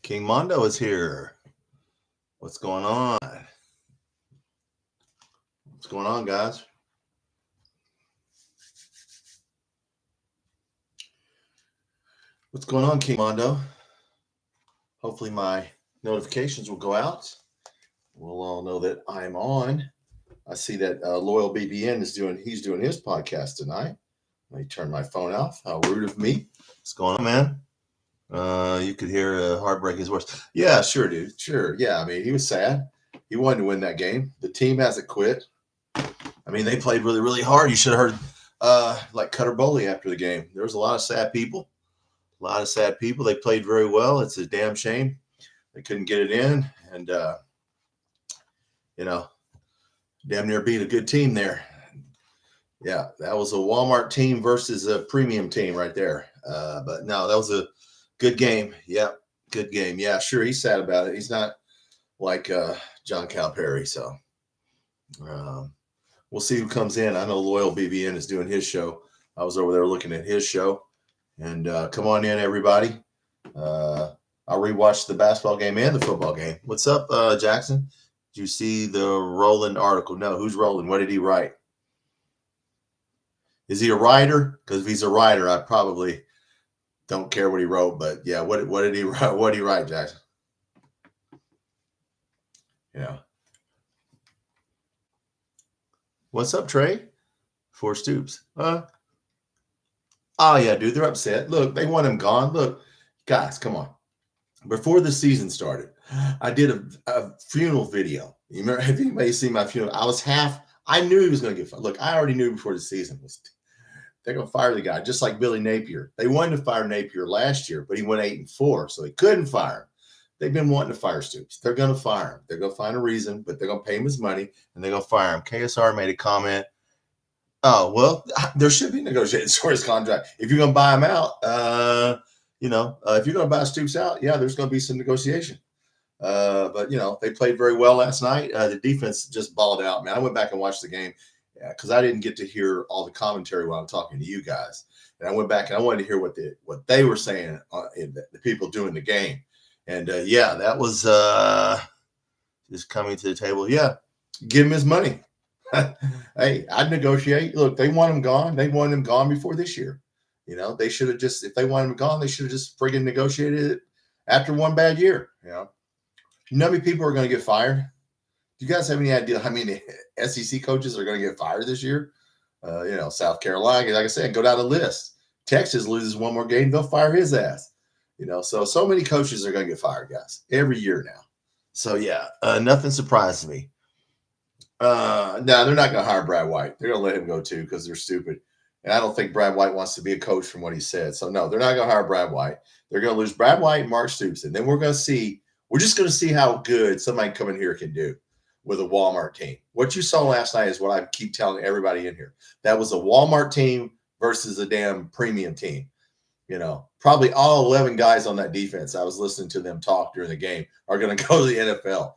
King Mondo is here. What's going on? What's going on, guys? What's going on, King Mondo? Hopefully my notifications will go out. We'll all know that I'm on. I see that Loyal BBN is doing his podcast tonight. Let me turn my phone off. How rude of me. What's going on, man? You could hear heartbreak in his voice. Yeah, sure, dude. Sure. Yeah, I mean, he was sad. He wanted to win that game. The team hasn't quit. I mean, they played really, really hard. You should have heard like Cutter Bowley after the game. There was a lot of sad people. They played very well. It's a damn shame they couldn't get it in. And, damn near beat a good team there. Yeah, that was a Walmart team versus a premium team right there. But no, that was a good game. Yeah, good game. Yeah, sure, he's sad about it. He's not like John Calipari. So we'll see who comes in. I know Loyal BBN is doing his show. I was over there looking at his show. And come on in, everybody. I'll rewatch the basketball game and the football game. What's up, Jackson? Did you see the Roland article? No, who's Roland? What did he write? Is he a writer? Because if he's a writer, I probably don't care what he wrote. But yeah, what did he write? What did he write, Jackson? Yeah. What's up, Trey? Four Stoops. Oh yeah, dude, they're upset. Look, they want him gone. Look, guys, come on. Before the season started, I did a funeral video. You remember? Have anybody seen my funeral? I knew he was going to get fired. Look, I already knew before the season was. They're going to fire the guy, just like Billy Napier. They wanted to fire Napier last year, but he went 8-4, so they couldn't fire him. They've been wanting to fire Stoops. They're going to fire him. They're going to find a reason, but they're going to pay him his money, and they're going to fire him. KSR made a comment. Oh, well, there should be negotiations for his contract. If you're going to buy him out, if you're going to buy Stoops out, yeah, there's going to be some negotiation. But they played very well last night. The defense just balled out, man. I went back and watched the game because I didn't get to hear all the commentary while I'm talking to you guys. And I went back and I wanted to hear what they were saying, the people doing the game. And, that was just coming to the table. Yeah, give him his money. Hey, I'd negotiate. Look, they want him gone. They want him gone before this year. They should have just, if they wanted him gone, they should have just friggin' negotiated it after one bad year. You know how many people are going to get fired? Do you guys have any idea how many SEC coaches are going to get fired this year? South Carolina, like I said, go down the list. Texas loses one more game, they'll fire his ass. So many coaches are going to get fired, guys, every year now. So, yeah, nothing surprises me. No, they're not going to hire Brad White. They're going to let him go, too, because they're stupid. And I don't think Brad White wants to be a coach from what he said. So, no, they're not going to hire Brad White. They're going to lose Brad White and Mark Stoops. And then we're just going to see how good somebody coming here can do with a Walmart team. What you saw last night is what I keep telling everybody in here. That was a Walmart team versus a damn premium team. Probably all 11 guys on that defense, I was listening to them talk during the game, are going to go to the NFL,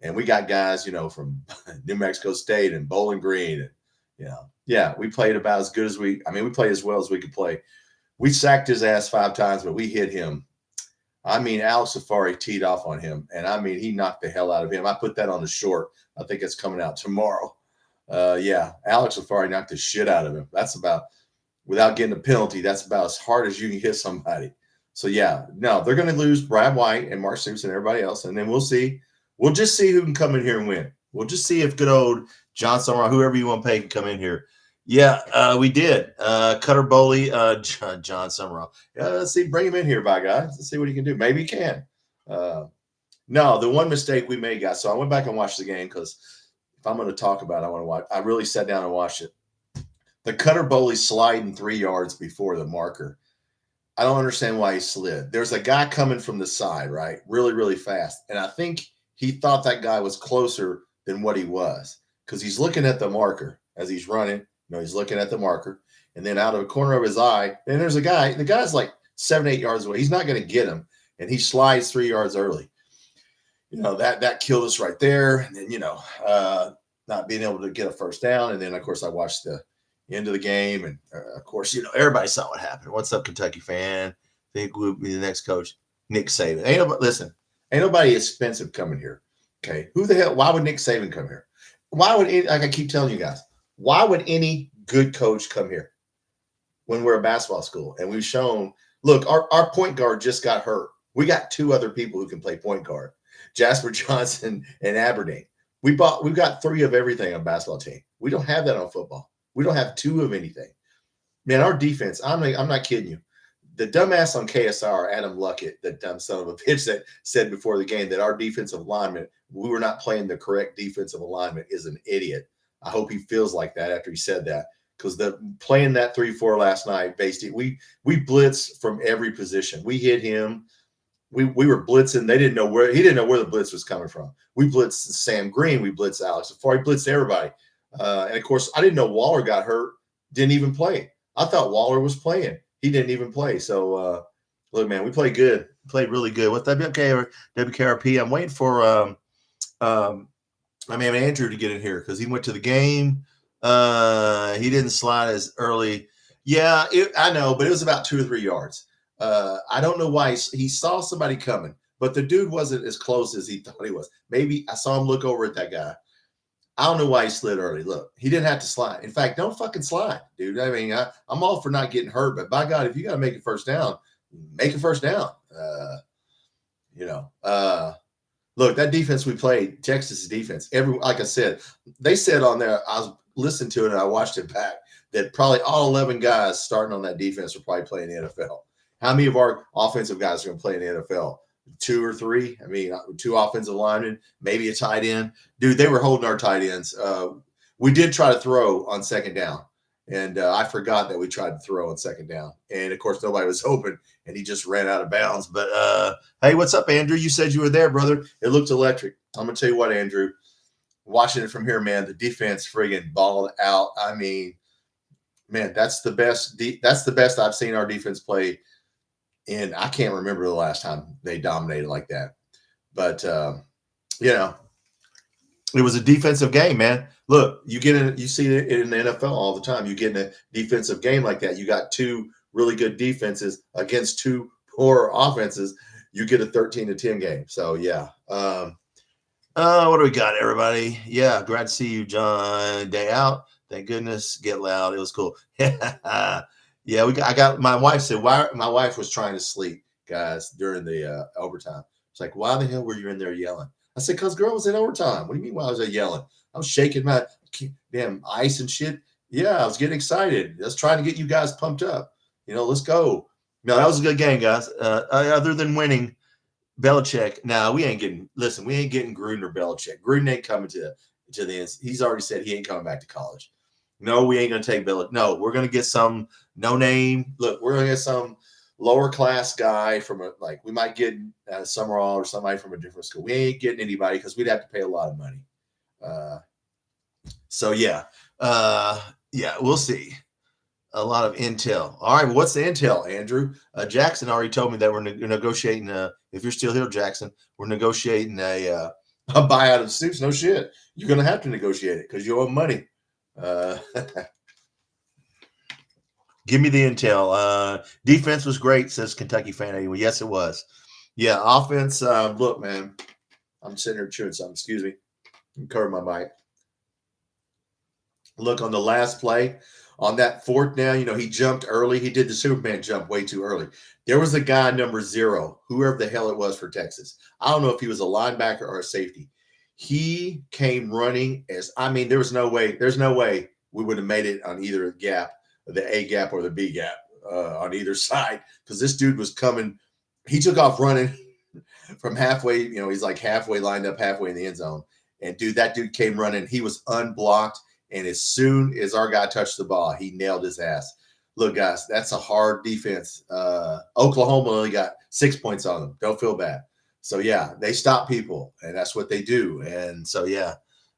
and we got guys, from New Mexico State and Bowling Green. And, we played about as good as we played as well as we could play. We sacked his ass 5 times, but we hit him. Alex Safari teed off on him, and he knocked the hell out of him. I put that on the short. I think it's coming out tomorrow. Alex Safari knocked the shit out of him. That's about, without getting a penalty, that's about as hard as you can hit somebody. So, they're going to lose Brad White and Mark Stoops and everybody else, and then we'll see. We'll just see who can come in here and win. We'll just see if good old John Summerall, whoever you want to pay, can come in here. Yeah, we did. Cutter Bowley, John Summerall. Yeah, let's see. Bring him in here, guys. Let's see what he can do. Maybe he can. No, the one mistake we made, guys. So I went back and watched the game because if I'm going to talk about it, I want to watch. I really sat down and watched it. The Cutter Bowley sliding 3 yards before the marker. I don't understand why he slid. There's a guy coming from the side, right? Really, really fast. And I think he thought that guy was closer than what he was because he's looking at the marker as he's running. He's looking at the marker, and then out of the corner of his eye, and there's a guy. The guy's like 7-8 yards away. He's not going to get him, and he slides 3 yards early. That killed us right there. And then not being able to get a first down, and then of course I watched the end of the game, and of course everybody saw what happened. What's up, Kentucky fan? Think we'll be the next coach? Nick Saban. Ain't nobody expensive coming here. Okay. Who the hell? Why would Nick Saban come here? Why would like I keep telling you guys, why would any good coach come here when we're a basketball school? And we've shown, look, our point guard just got hurt. We got 2 other people who can play point guard, Jasper Johnson and Aberdeen. We've got 3 of everything on basketball team. We don't have that on football. We don't have 2 of anything. Man, our defense, I'm not kidding you. The dumbass on KSR, Adam Luckett, that dumb son of a bitch that said before the game that our defensive alignment, we were not playing the correct defensive alignment, is an idiot. I hope he feels like that after he said that, because playing that 3-4 last night, we blitzed from every position. We hit him. We were blitzing. He didn't know where the blitz was coming from. We blitzed Sam Green. We blitzed Alex Safari. Blitzed everybody. And of course, I didn't know Waller got hurt. Didn't even play. I thought Waller was playing. He didn't even play. So, look, man, we played good. Played really good. What's WKRP? I'm waiting for Andrew to get in here because he went to the game. He didn't slide as early. Yeah, I know, but it was about 2 or 3 yards. I don't know why he saw somebody coming, but the dude wasn't as close as he thought he was. Maybe I saw him look over at that guy. I don't know why he slid early. Look, he didn't have to slide. In fact, don't fucking slide, dude. I mean, I'm all for not getting hurt, but by God, if you got to make a first down, make a first down. Look, that defense we played, Texas defense, like I said, they said on there, I was listening to it and I watched it back, that probably all 11 guys starting on that defense are probably playing the NFL. How many of our offensive guys are going to play in the NFL? 2 or 3. I mean, 2 offensive linemen, maybe a tight end. Dude, they were holding our tight ends. We did try to throw on second down, and I forgot that we tried to throw on second down. And, of course, nobody was open, and he just ran out of bounds. But, hey, what's up, Andrew? You said you were there, brother. It looked electric. I'm going to tell you what, Andrew, watching it from here, man, the defense friggin' balled out. I mean, man, that's the best. That's the best I've seen our defense play. And I can't remember the last time they dominated like that. But, it was a defensive game, man. Look, you see it in the NFL all the time. You get in a defensive game like that. You got 2 really good defenses against 2 poor offenses. You get a 13-10 game. So, yeah. What do we got, everybody? Yeah, glad to see you, John. Day out. Thank goodness. Get loud. It was cool. Yeah, my wife said, my wife was trying to sleep, guys, during the overtime. It's like, why the hell were you in there yelling? I said, because girl was in overtime. What do you mean why was I yelling? I was shaking my damn ice and shit. Yeah, I was getting excited. Just trying to get you guys pumped up. Let's go. No, that was a good game, guys. Other than winning, Belichick. Now, we ain't getting Gruden or Belichick. Gruden ain't coming to the end. He's already said he ain't coming back to college. No, we ain't going to take Belichick. No, we're going to get some no-name. Look, we're going to get some lower-class guy we might get Summerall or somebody from a different school. We ain't getting anybody because we'd have to pay a lot of money. We'll see. A lot of intel. All right, well, what's the intel, Andrew? Jackson already told me that we're negotiating. If you're still here, Jackson, we're negotiating a buyout of Stoops. No shit. You're going to have to negotiate it because you owe him money. Give me the intel. Defense was great, says Kentucky fan. Anyway, yes, it was. Yeah, offense. Look, man, I'm sitting here chewing something. Excuse me. Cover my mic. Look, on the last play, on that 4th down, he jumped early. He did the Superman jump way too early. There was a guy, number 0, whoever the hell it was for Texas. I don't know if he was a linebacker or a safety. He came running there's no way we would have made it on either gap, the A gap or the B gap on either side, because this dude was coming. He took off running from halfway, he's like halfway lined up, halfway in the end zone. And dude, that dude came running. He was unblocked. And as soon as our guy touched the ball, he nailed his ass. Look, guys, that's a hard defense. Oklahoma only got 6 points on them. Don't feel bad. So, yeah, they stop people, and that's what they do. And so, yeah.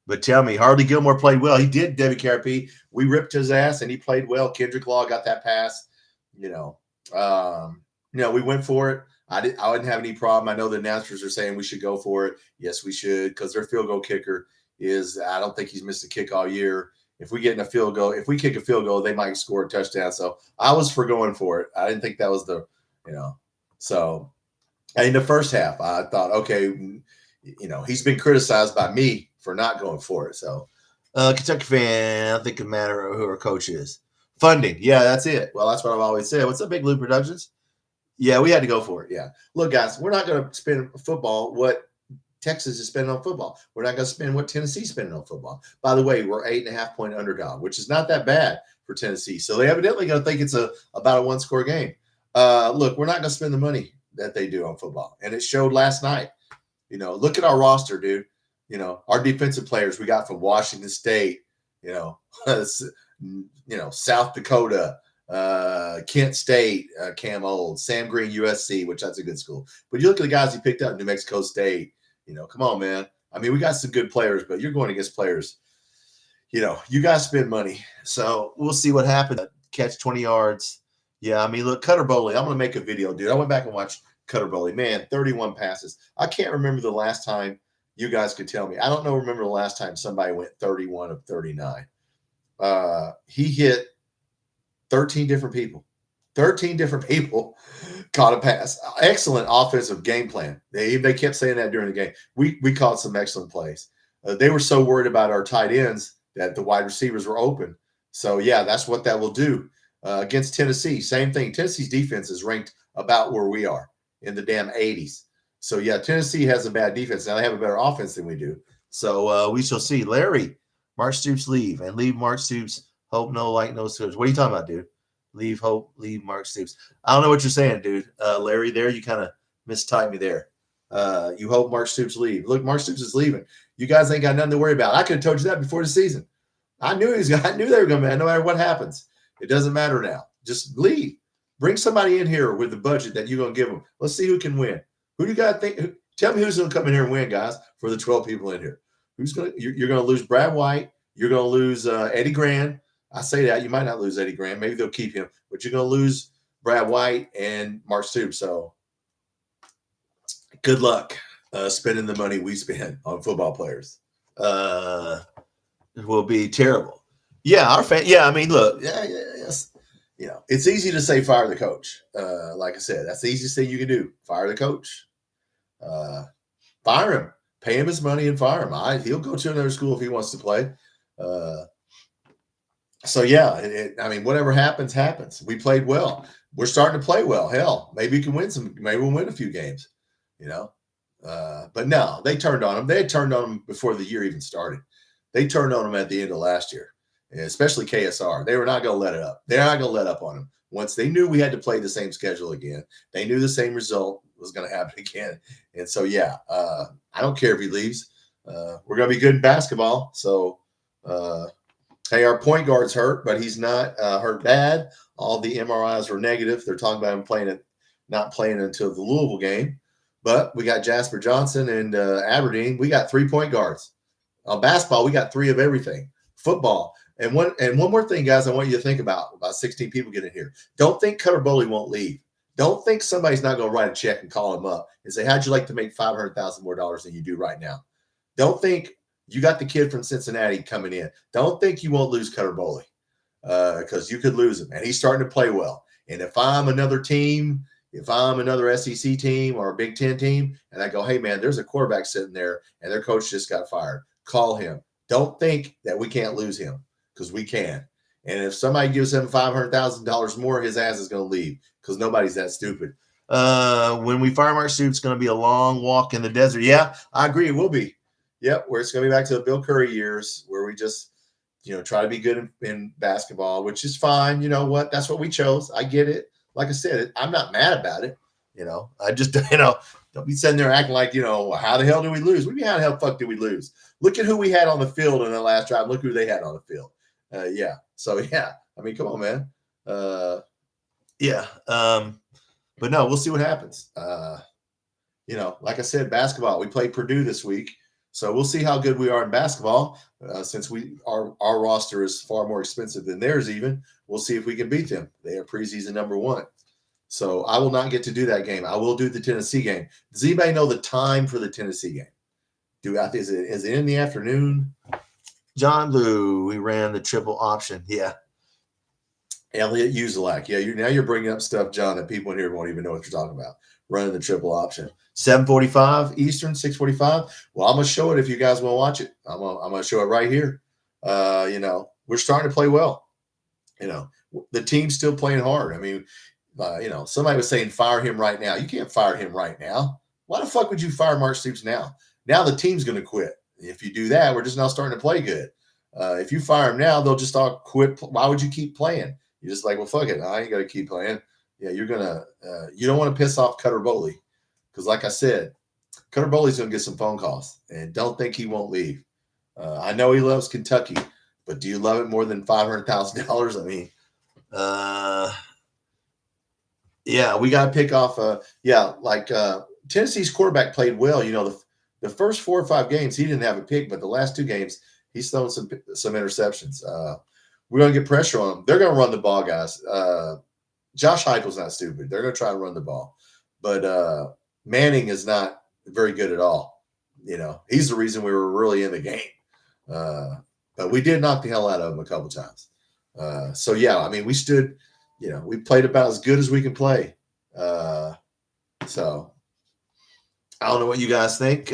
But tell me, Harley Gilmore played well. He did, WKRP. We ripped his ass, and he played well. Kendrick Law got that pass. We went for it. I didn't have any problem. I know the announcers are saying we should go for it. Yes, we should, because their field goal kicker I don't think he's missed a kick all year. If we kick a field goal, they might score a touchdown. So I was for going for it. I didn't think that was so in the first half, I thought, okay, he's been criticized by me for not going for it. So, Kentucky fan, I think it matter who our coach is. Funding, yeah, that's it. Well, that's what I've always said. What's up, Big Blue Productions? Yeah, we had to go for it. Yeah, look, guys, we're not going to spend football what Texas is spending on football. We're not going to spend what Tennessee's spending on football. By the way, we're 8.5-point underdog, which is not that bad for Tennessee. So they evidently going to think it's about a one-score game. Look, we're not going to spend the money that they do on football, and it showed last night. Look at our roster, dude. Our defensive players we got from Washington State, South Dakota, Kent State, Cam Old, Sam Green, USC, which that's a good school. But you look at the guys he picked up, New Mexico State. Come on, man. I mean, we got some good players, but you're going against players. You guys spend money. So we'll see what happens. Catch 20 yards. Yeah, I mean, look, Cutter Bowley. I'm going to make a video, dude. I went back and watched Cutter Bowley. Man, 31 passes. I can't remember the last time you guys could tell me. I don't remember the last time somebody went 31 of 39. He hit 13 different people. 13 different people caught a pass. Excellent offensive game plan. They kept saying that during the game. We caught some excellent plays. They were so worried about our tight ends that the wide receivers were open. So, yeah, that's what that will do. Against Tennessee, same thing. Tennessee's defense is ranked about where we are in the damn 80s. So, yeah, Tennessee has a bad defense. Now they have a better offense than we do. So we shall see. Larry, Mark Stoops leave and leave Mark Stoops. Hope no like no Stoops. What are you talking about, dude? Leave Hope, leave Mark Stoops. I don't know what you're saying, dude. Larry, there you kind of mistyped me there. You hope Mark Stoops leave. Look, Mark Stoops is leaving. You guys ain't got nothing to worry about. I could have told you that before the season. I knew they were going to, no matter what happens. It doesn't matter now. Just leave. Bring somebody in here with the budget that you're going to give them. Let's see who can win. Who do you got to think? Tell me who's going to come in here and win, guys, for the 12 people in here. You're going to lose Brad White. You're going to lose Eddie Grand. I say that. You might not lose Eddie Grand. Maybe they'll keep him. But you're going to lose Brad White and Mark Stoops. So good luck spending the money we spend on football players. It will be terrible. Yeah, our fan. Yeah, I mean, look. Yes. It's easy to say fire the coach. Like I said, that's the easiest thing you can do. Fire the coach. Fire him. Pay him his money and fire him. He'll go to another school if he wants to play. So, yeah, I mean, whatever happens, happens. We played well. We're starting to play well. Hell, maybe we can win some. Maybe we'll win a few games, But no, they turned on him. They had turned on him before the year even started. They turned on him at the end of last year, especially KSR. They were not going to let it up. They're not going to let up on him. Once they knew we had to play the same schedule again, they knew the same result was going to happen again. And so, yeah, I don't care if he leaves. We're going to be good in basketball. So, hey, our point guard's hurt, but he's not hurt bad. All the MRIs were negative. They're talking about him not playing until the Louisville game. But we got Jasper Johnson and Aberdeen. We got 3 point guards. On basketball, we got 3 of everything. Football. And one more thing, guys, I want you to think about 16 people getting here. Don't think Cutter Bowley won't leave. Don't think somebody's not going to write a check and call him up and say, how'd you like to make $500,000 more than you do right now? Don't think you got the kid from Cincinnati coming in. Don't think you won't lose Cutter Bowley because you could lose him. And he's starting to play well. And if I'm another team, if I'm another SEC team or a Big Ten team, and I go, hey, man, there's a quarterback sitting there and their coach just got fired. Call him. Don't think that we can't lose him because we can. And if somebody gives him $500,000 more, his ass is going to leave because nobody's that stupid. When we fire Mark Stoops, it's going to be a long walk in the desert. Yeah, I agree. It will be. Yep, where it's going to be back to the Bill Curry years where we just, try to be good in basketball, which is fine. You know what? That's what we chose. I get it. Like I said, I'm not mad about it. I just, don't be sitting there acting like, how the hell did we lose? What do you mean, how the hell fuck did we lose? Look at who we had on the field in the last drive. Look who they had on the field. Yeah. So, yeah. I mean, come on, man. Yeah. But no, we'll see what happens. Like I said, basketball. We played Purdue this week. So we'll see how good we are in basketball. Since our roster is far more expensive than theirs even, we'll see if we can beat them. They are preseason number 1. So I will not get to do that game. I will do the Tennessee game. Does anybody know the time for the Tennessee game? Is it in the afternoon? John Lou, we ran the triple option. Yeah. Elliot Uzelak. Yeah, now you're bringing up stuff, John, that people in here won't even know what you're talking about. Running the triple option. 7:45 Eastern, 6:45. Well, I'm gonna show it if you guys want to watch it. I'm gonna show it right here. We're starting to play well. The team's still playing hard. I mean, somebody was saying fire him right now. You can't fire him right now. Why the fuck would you fire Mark Stoops now? Now the team's going to quit. If you do that, we're just now starting to play good. If you fire him now, they'll just all quit. Why would you keep playing? You're just like, well, fuck it. I ain't got to keep playing. Yeah, you don't want to piss off Cutter Boley. Because like I said, Cutter Boley's going to get some phone calls. And don't think he won't leave. I know he loves Kentucky. But do you love it more than $500,000? I mean, yeah, we got to pick off. Tennessee's quarterback played well. The first 4 or 5 games he didn't have a pick, but the last 2 games he's thrown some interceptions. We're going to get pressure on them. They're going to run the ball, guys. Josh Heupel's not stupid. They're going to try to run the ball, but Manning is not very good at all. He's the reason we were really in the game. But we did knock the hell out of him a couple times. We stood. We played about as good as we can play. So I don't know what you guys think.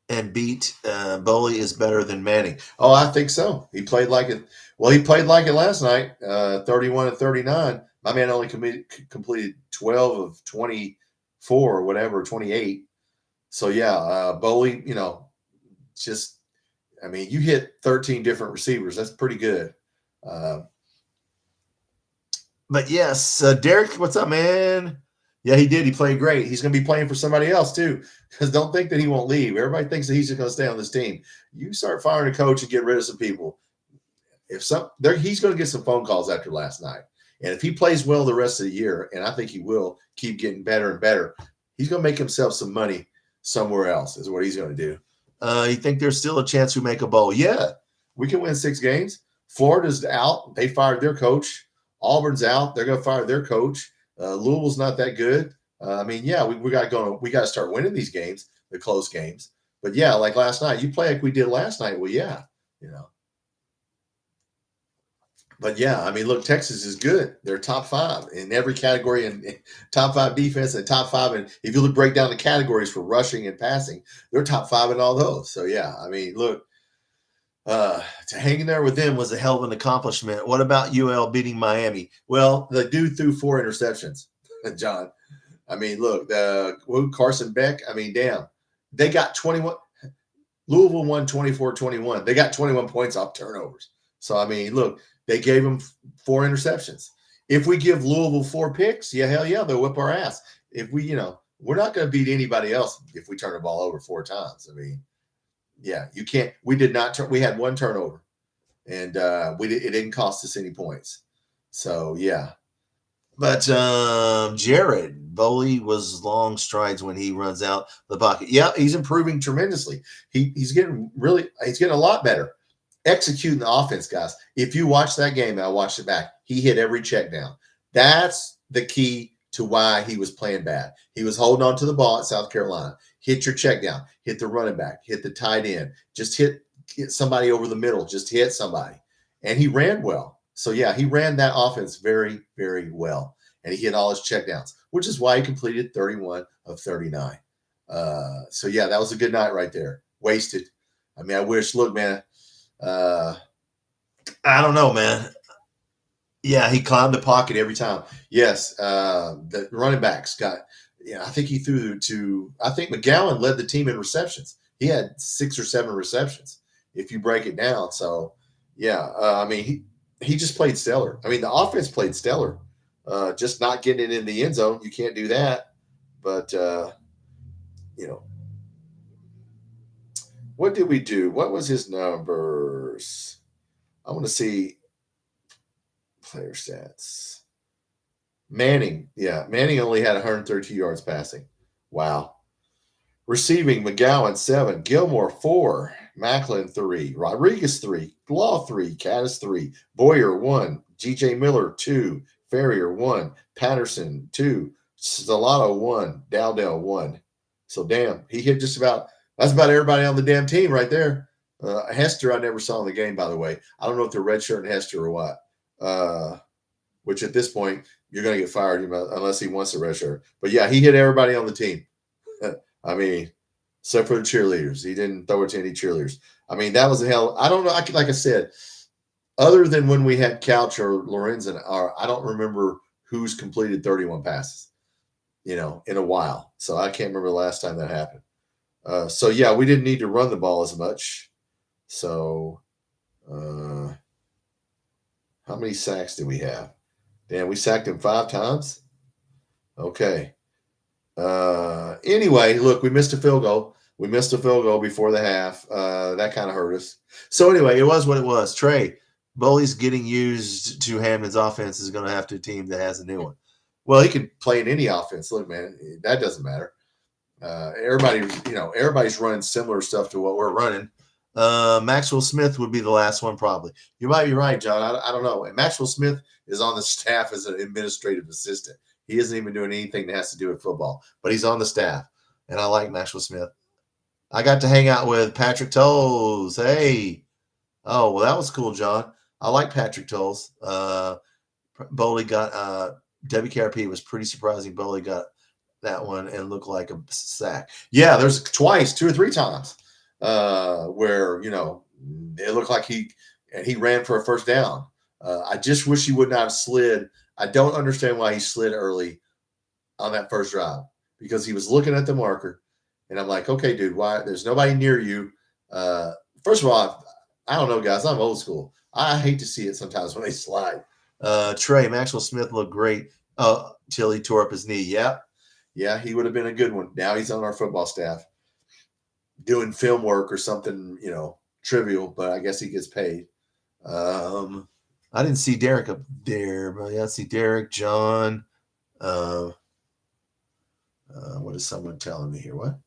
And beat Boley is better than Manning. Oh, I think so. He played like it. Well, he played like it last night, 31-39. My man only completed 12 of 24 or whatever, 28. So, Boley, you hit 13 different receivers. That's pretty good. But yes, Derek, what's up, man? Yeah, he did. He played great. Going to be playing for somebody else too. Because don't think that he won't leave. Everybody thinks that he's just going to stay on this team. You start firing a coach and get rid of some people. He's going to get some phone calls after last night. And if he plays well the rest of the year, and I think he will keep getting better and better, he's going to make himself some money somewhere else. Is what he's going to do. You think there's still a chance we make a bowl? Yeah, we can win 6 games. Florida's out. They fired their coach. Auburn's out. They're going to fire their coach. Louisville's not that good. We got to go. We got to start winning these games, the close games. But yeah, like last night, you play like we did last night. Well, yeah, But yeah, look, Texas is good. They're top 5 in every category, and top 5 defense and top 5. And if you break down the categories for rushing and passing, they're top 5 in all those. So yeah, look. To hang in there with them was a hell of an accomplishment. What about UL beating Miami? Well, the dude threw 4 interceptions, John. Look, Carson Beck, damn. They got 21. Louisville won 24-21. They got 21 points off turnovers. So, look, they gave them 4 interceptions. If we give Louisville 4 picks, hell yeah, they'll whip our ass. If we, we're not going to beat anybody else if we turn the ball over 4 times. Yeah, you can't. We did not. We had 1 turnover, and it didn't cost us any points. So yeah, but Jared Boley was long strides when he runs out the pocket. Yeah, he's improving tremendously. He's getting a lot better executing the offense, guys. If you watch that game, and I watched it back, he hit every check down. That's the key to why he was playing bad. He was holding on to the ball at South Carolina. Hit your check down, hit the running back, hit the tight end, just hit somebody over the middle, just hit somebody. And he ran well. So yeah, he ran that offense very, very well. And he hit all his check downs, which is why he completed 31 of 39. So yeah, that was a good night right there. Wasted. I wish, look, man, I don't know, man. Yeah, he climbed the pocket every time. Yes, the running backs got – I think he threw to – I think McGowan led the team in receptions. He had 6 or 7 receptions if you break it down. So, yeah, he just played stellar. The offense played stellar. Just not getting it in the end zone. You can't do that. But, what did we do? What was his numbers? I want to see player stats. Manning only had 132 yards passing. Wow. Receiving, McGowan 7, Gilmore 4, Macklin 3, Rodriguez 3, Law 3, Caddis 3, Boyer 1, G.J. Miller 2, Ferrier 1, Patterson 2, Stellato 1, Dowdell 1. So damn, he hit just about. That's about everybody on the damn team right there. Hester, I never saw in the game, by the way. I don't know if they're redshirt and Hester or what. which at this point you're going to get fired unless he wants a redshirt. But yeah, he hit everybody on the team. I mean, except for the cheerleaders. He didn't throw it to any cheerleaders. I mean, that was a hell. I don't know. Like I said, other than when we had Couch or Lorenzen, I don't remember who's completed 31 passes, in a while. So I can't remember the last time that happened. So yeah, we didn't need to run the ball as much. So how many sacks did we have? Damn, we sacked him 5 times. Okay. Anyway, look, we missed a field goal. We missed a field goal before the half. That kind of hurt us. So anyway, it was what it was. Trey, Bully's getting used to Hammond's offense is going to have to a team that has a new one. Well, he can play in any offense. Look, man, that doesn't matter. Everybody's running similar stuff to what we're running. Maxwell Smith would be the last one, probably. You might be right, John. I don't know. And Maxwell Smith is on the staff as an administrative assistant. He isn't even doing anything that has to do with football, but he's on the staff, and I like Maxwell Smith. I got to hang out with Patrick Tolles. Hey. Oh, well, that was cool, John. I like Patrick Tolles. Bowley got WKRP was pretty surprising. Bowley got that one and looked like a sack. Yeah, there's twice, 2 or 3 times where, it looked like he ran for a first down. I just wish he would not have slid. I don't understand why he slid early on that first drive, because he was looking at the marker, and I'm like, okay, dude, why? There's nobody near you. First of all, I don't know, guys. I'm old school. I hate to see it sometimes when they slide. Trey, Maxwell Smith looked great till he tore up his knee. Yep. Yeah, he would have been a good one. Now he's on our football staff doing film work or something, trivial, but I guess he gets paid. I didn't see Derek up there, but yeah, I see Derek, John. What is someone telling me here? What?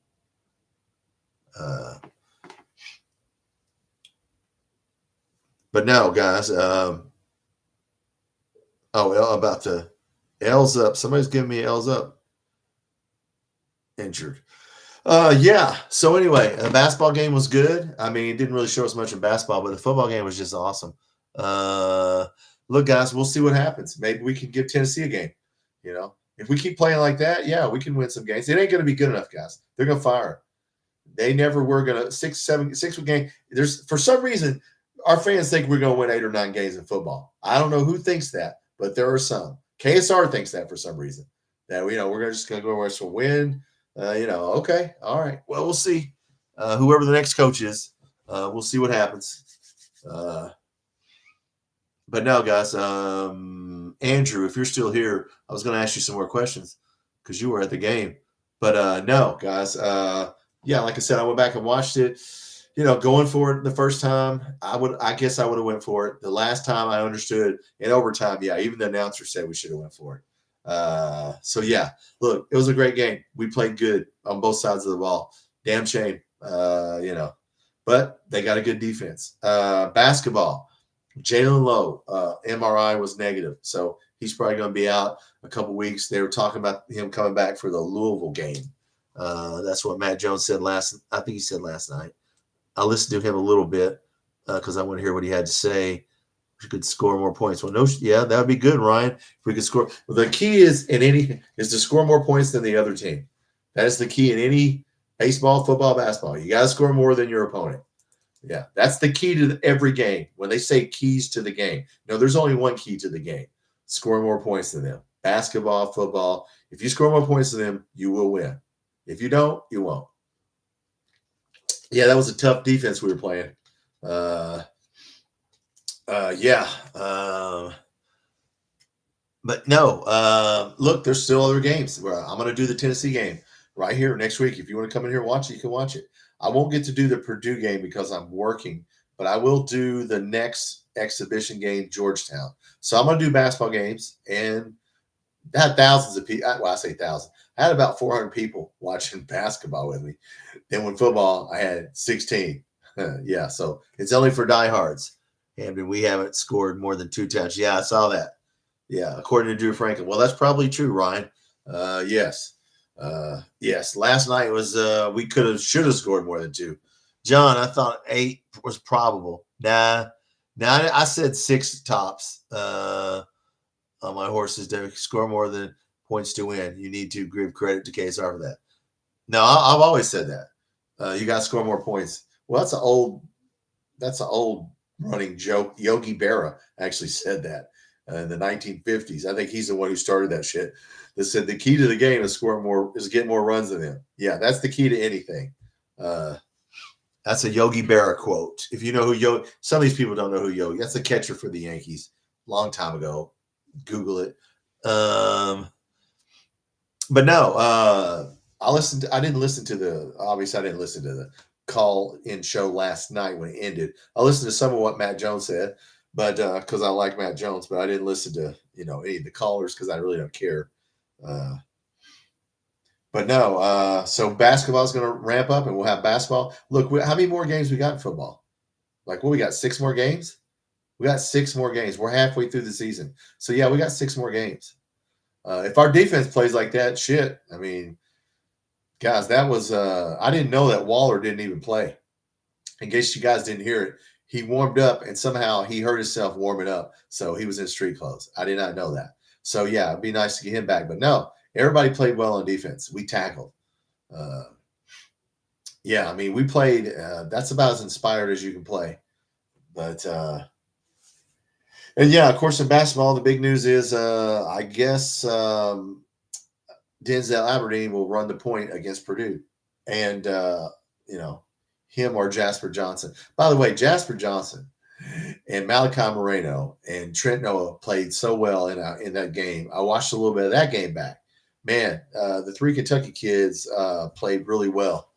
But no, guys. About the L's up. Somebody's giving me L's up. Injured. Yeah. So anyway, the basketball game was good. I mean, it didn't really show us much in basketball, but the football game was just awesome. Look, guys, we'll see what happens. Maybe we can give Tennessee a game. If we keep playing like that, yeah, we can win some games. It ain't going to be good enough, guys. They're going to fire. They never were going to 6 game. There's, for some reason, our fans think we're going to win 8 or 9 games in football. I don't know who thinks that, but there are some. KSR thinks that for some reason. That we're just going to go to win. Okay, all right. Well, we'll see. Whoever the next coach is, we'll see what happens. But no, guys. Andrew, if you're still here, I was going to ask you some more questions because you were at the game. But no, guys. Yeah, like I said, I went back and watched it. Going for it the first time, I guess I would have went for it. The last time I understood in overtime, yeah, even the announcer said we should have went for it. So yeah, look, it was a great game. We played good on both sides of the ball. Damn shame, but they got a good defense. Basketball, Jalen Lowe, MRI was negative, so he's probably going to be out a couple weeks. They were talking about him coming back for the Louisville game. That's what Matt Jones said I think he said last night. I listened to him a little bit because I want to hear what he had to say. We could score more points. Well, that would be good, Ryan. If we could score. Well, the key is to score more points than the other team. That is the key in any baseball, football, basketball. You got to score more than your opponent. Yeah, that's the key to every game. When they say keys to the game, no, there's only one key to the game: score more points than them. Basketball, football. If you score more points than them, you will win. If you don't, you won't. Yeah, that was a tough defense we were playing. But no, look, there's still other games. I'm going to do the Tennessee game right here next week. If you want to come in here and watch it, you can watch it. I won't get to do the Purdue game because I'm working, but I will do the next exhibition game, Georgetown. So I'm going to do basketball games, and I had thousands of people. Well, I say thousands. I had about 400 people watching basketball with me. Then with football, I had 16. Yeah, so it's only for diehards. Hamden, we haven't scored more than 2 touchdowns. Yeah, I saw that. Yeah, according to Drew Franklin. Well, that's probably true, Ryan. Yes. Yes. Last night was we should have scored more than 2. John, I thought 8 was probable. Nah, Now, I said 6 tops on my horses to score more than points to win. You need to give credit to KSR for that. No, I've always said that. You got to score more points. Well, that's an old running joke. Yogi Berra actually said that in the 1950s. I think he's the one who started that shit. That said the key to the game is get more runs than them. Yeah, that's the key to anything. That's a Yogi Berra quote. If you know who Yogi, some of these people don't know who Yogi. That's the catcher for the Yankees, long time ago. Google it. But no, I didn't listen to the call-in show last night when it ended. I listened to some of what Matt Jones said, but because I like Matt Jones, but I didn't listen to any of the callers because I really don't care. But no, so basketball is going to ramp up, and we'll have basketball. Look, how many more games we got in football? Like, what we got? 6 more games? We got 6 more games. We're halfway through the season, so yeah, we got 6 more games. If our defense plays like that, shit. I mean, guys, that was I didn't know that Waller didn't even play. In case you guys didn't hear it, he warmed up and somehow he hurt himself warming up, so he was in street clothes. I did not know that. So yeah, it'd be nice to get him back, but no, everybody played well on defense. We tackled. Yeah, I mean, we played. That's about as inspired as you can play, but. And yeah, of course, in basketball, the big news is, I guess, Denzel Aberdeen will run the point against Purdue, and him or Jasper Johnson. By the way, Jasper Johnson and Malachi Moreno and Trent Noah played so well in that game. I watched a little bit of that game back. Man, the 3 Kentucky kids played really well.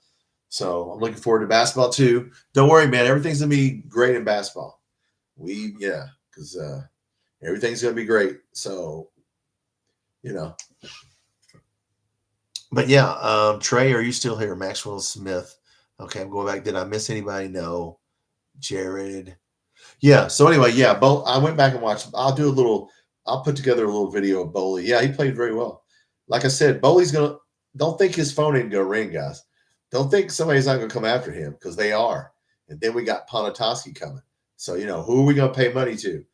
So I'm looking forward to basketball too. Don't worry, man. Everything's gonna be great in basketball. Because everything's going to be great. So, But yeah, Trey, are you still here? Maxwell Smith. Okay, I'm going back. Did I miss anybody? No. Jared. Yeah, so anyway, yeah, I went back and watched. I'll put together a little video of Boley. Yeah, he played very well. Like I said, don't think his phone ain't going to ring, guys. Don't think somebody's not going to come after him, because they are. And then we got Ponatoski coming. So, who are we going to pay money to?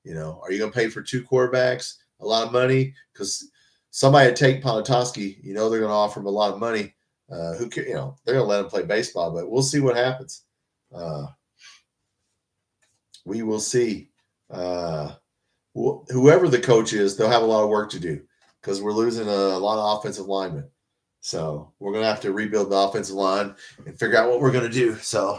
Are you going to pay for 2 quarterbacks a lot of money? Because somebody would take Ponatoski, they're going to offer him a lot of money. They're going to let him play baseball, but we'll see what happens. We will see. Whoever the coach is, they'll have a lot of work to do because we're losing a lot of offensive linemen. So we're going to have to rebuild the offensive line and figure out what we're going to do. So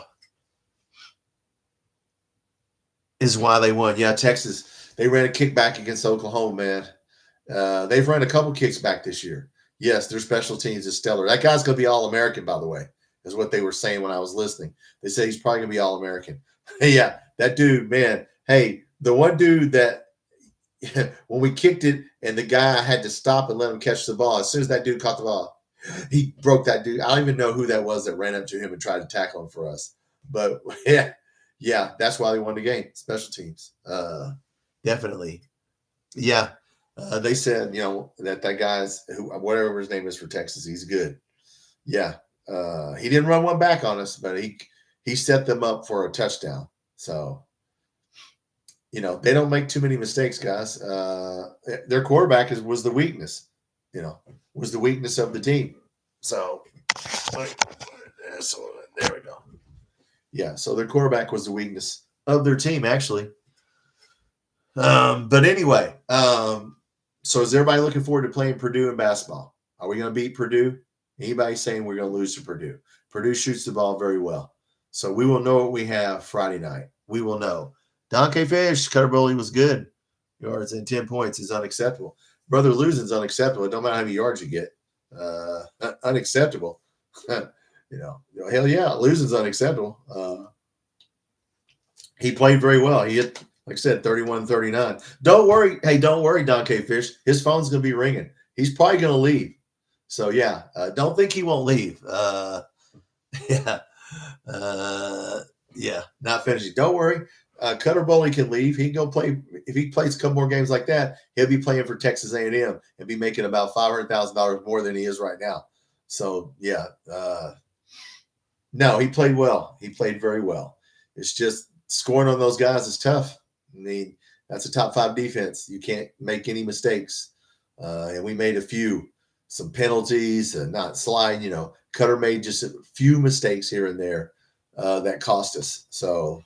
is why they won. Yeah, Texas, they ran a kickback against Oklahoma, man. They've run a couple kicks back this year. Yes, their special teams is stellar. That guy's going to be All-American, by the way, is what they were saying when I was listening. They said he's probably going to be All-American. Yeah, that dude, man. Hey, the one dude that when we kicked it and the guy had to stop and let him catch the ball, as soon as that dude caught the ball, he broke that dude. I don't even know who that was that ran up to him and tried to tackle him for us. But, yeah, that's why they won the game. Special teams. Definitely. Yeah. They said, that guy's whatever his name is for Texas, he's good. Yeah. He didn't run one back on us, but he set them up for a touchdown. So, they don't make too many mistakes, guys. Their quarterback was the weakness, was the weakness of the team. So there we go. Yeah, so their quarterback was the weakness of their team, actually. But anyway, so is everybody looking forward to playing Purdue in basketball? Are we going to beat Purdue? Anybody saying we're going to lose to Purdue? Purdue shoots the ball very well. So we will know what we have Friday night. We will know. Donkey Fish, Cutter Bowley was good. Yards and 10 points is unacceptable. Brother, losing's unacceptable. It don't matter how many yards you get. Unacceptable. Hell yeah, losing's unacceptable. He played very well. He hit, like I said, 31-39. Don't worry. Hey, don't worry, Donkey Fish. His phone's going to be ringing. He's probably going to leave. So, yeah, don't think he won't leave. Yeah, not finishing. Don't worry. Cutter Bowley can leave. He can go play. If he plays a couple more games like that, he'll be playing for Texas A&M and be making about $500,000 more than he is right now. So, yeah. No, he played well. He played very well. It's just scoring on those guys is tough. I mean, that's a top 5 defense. You can't make any mistakes. And we made a few, some penalties, not slide, Cutter made just a few mistakes here and there that cost us. So,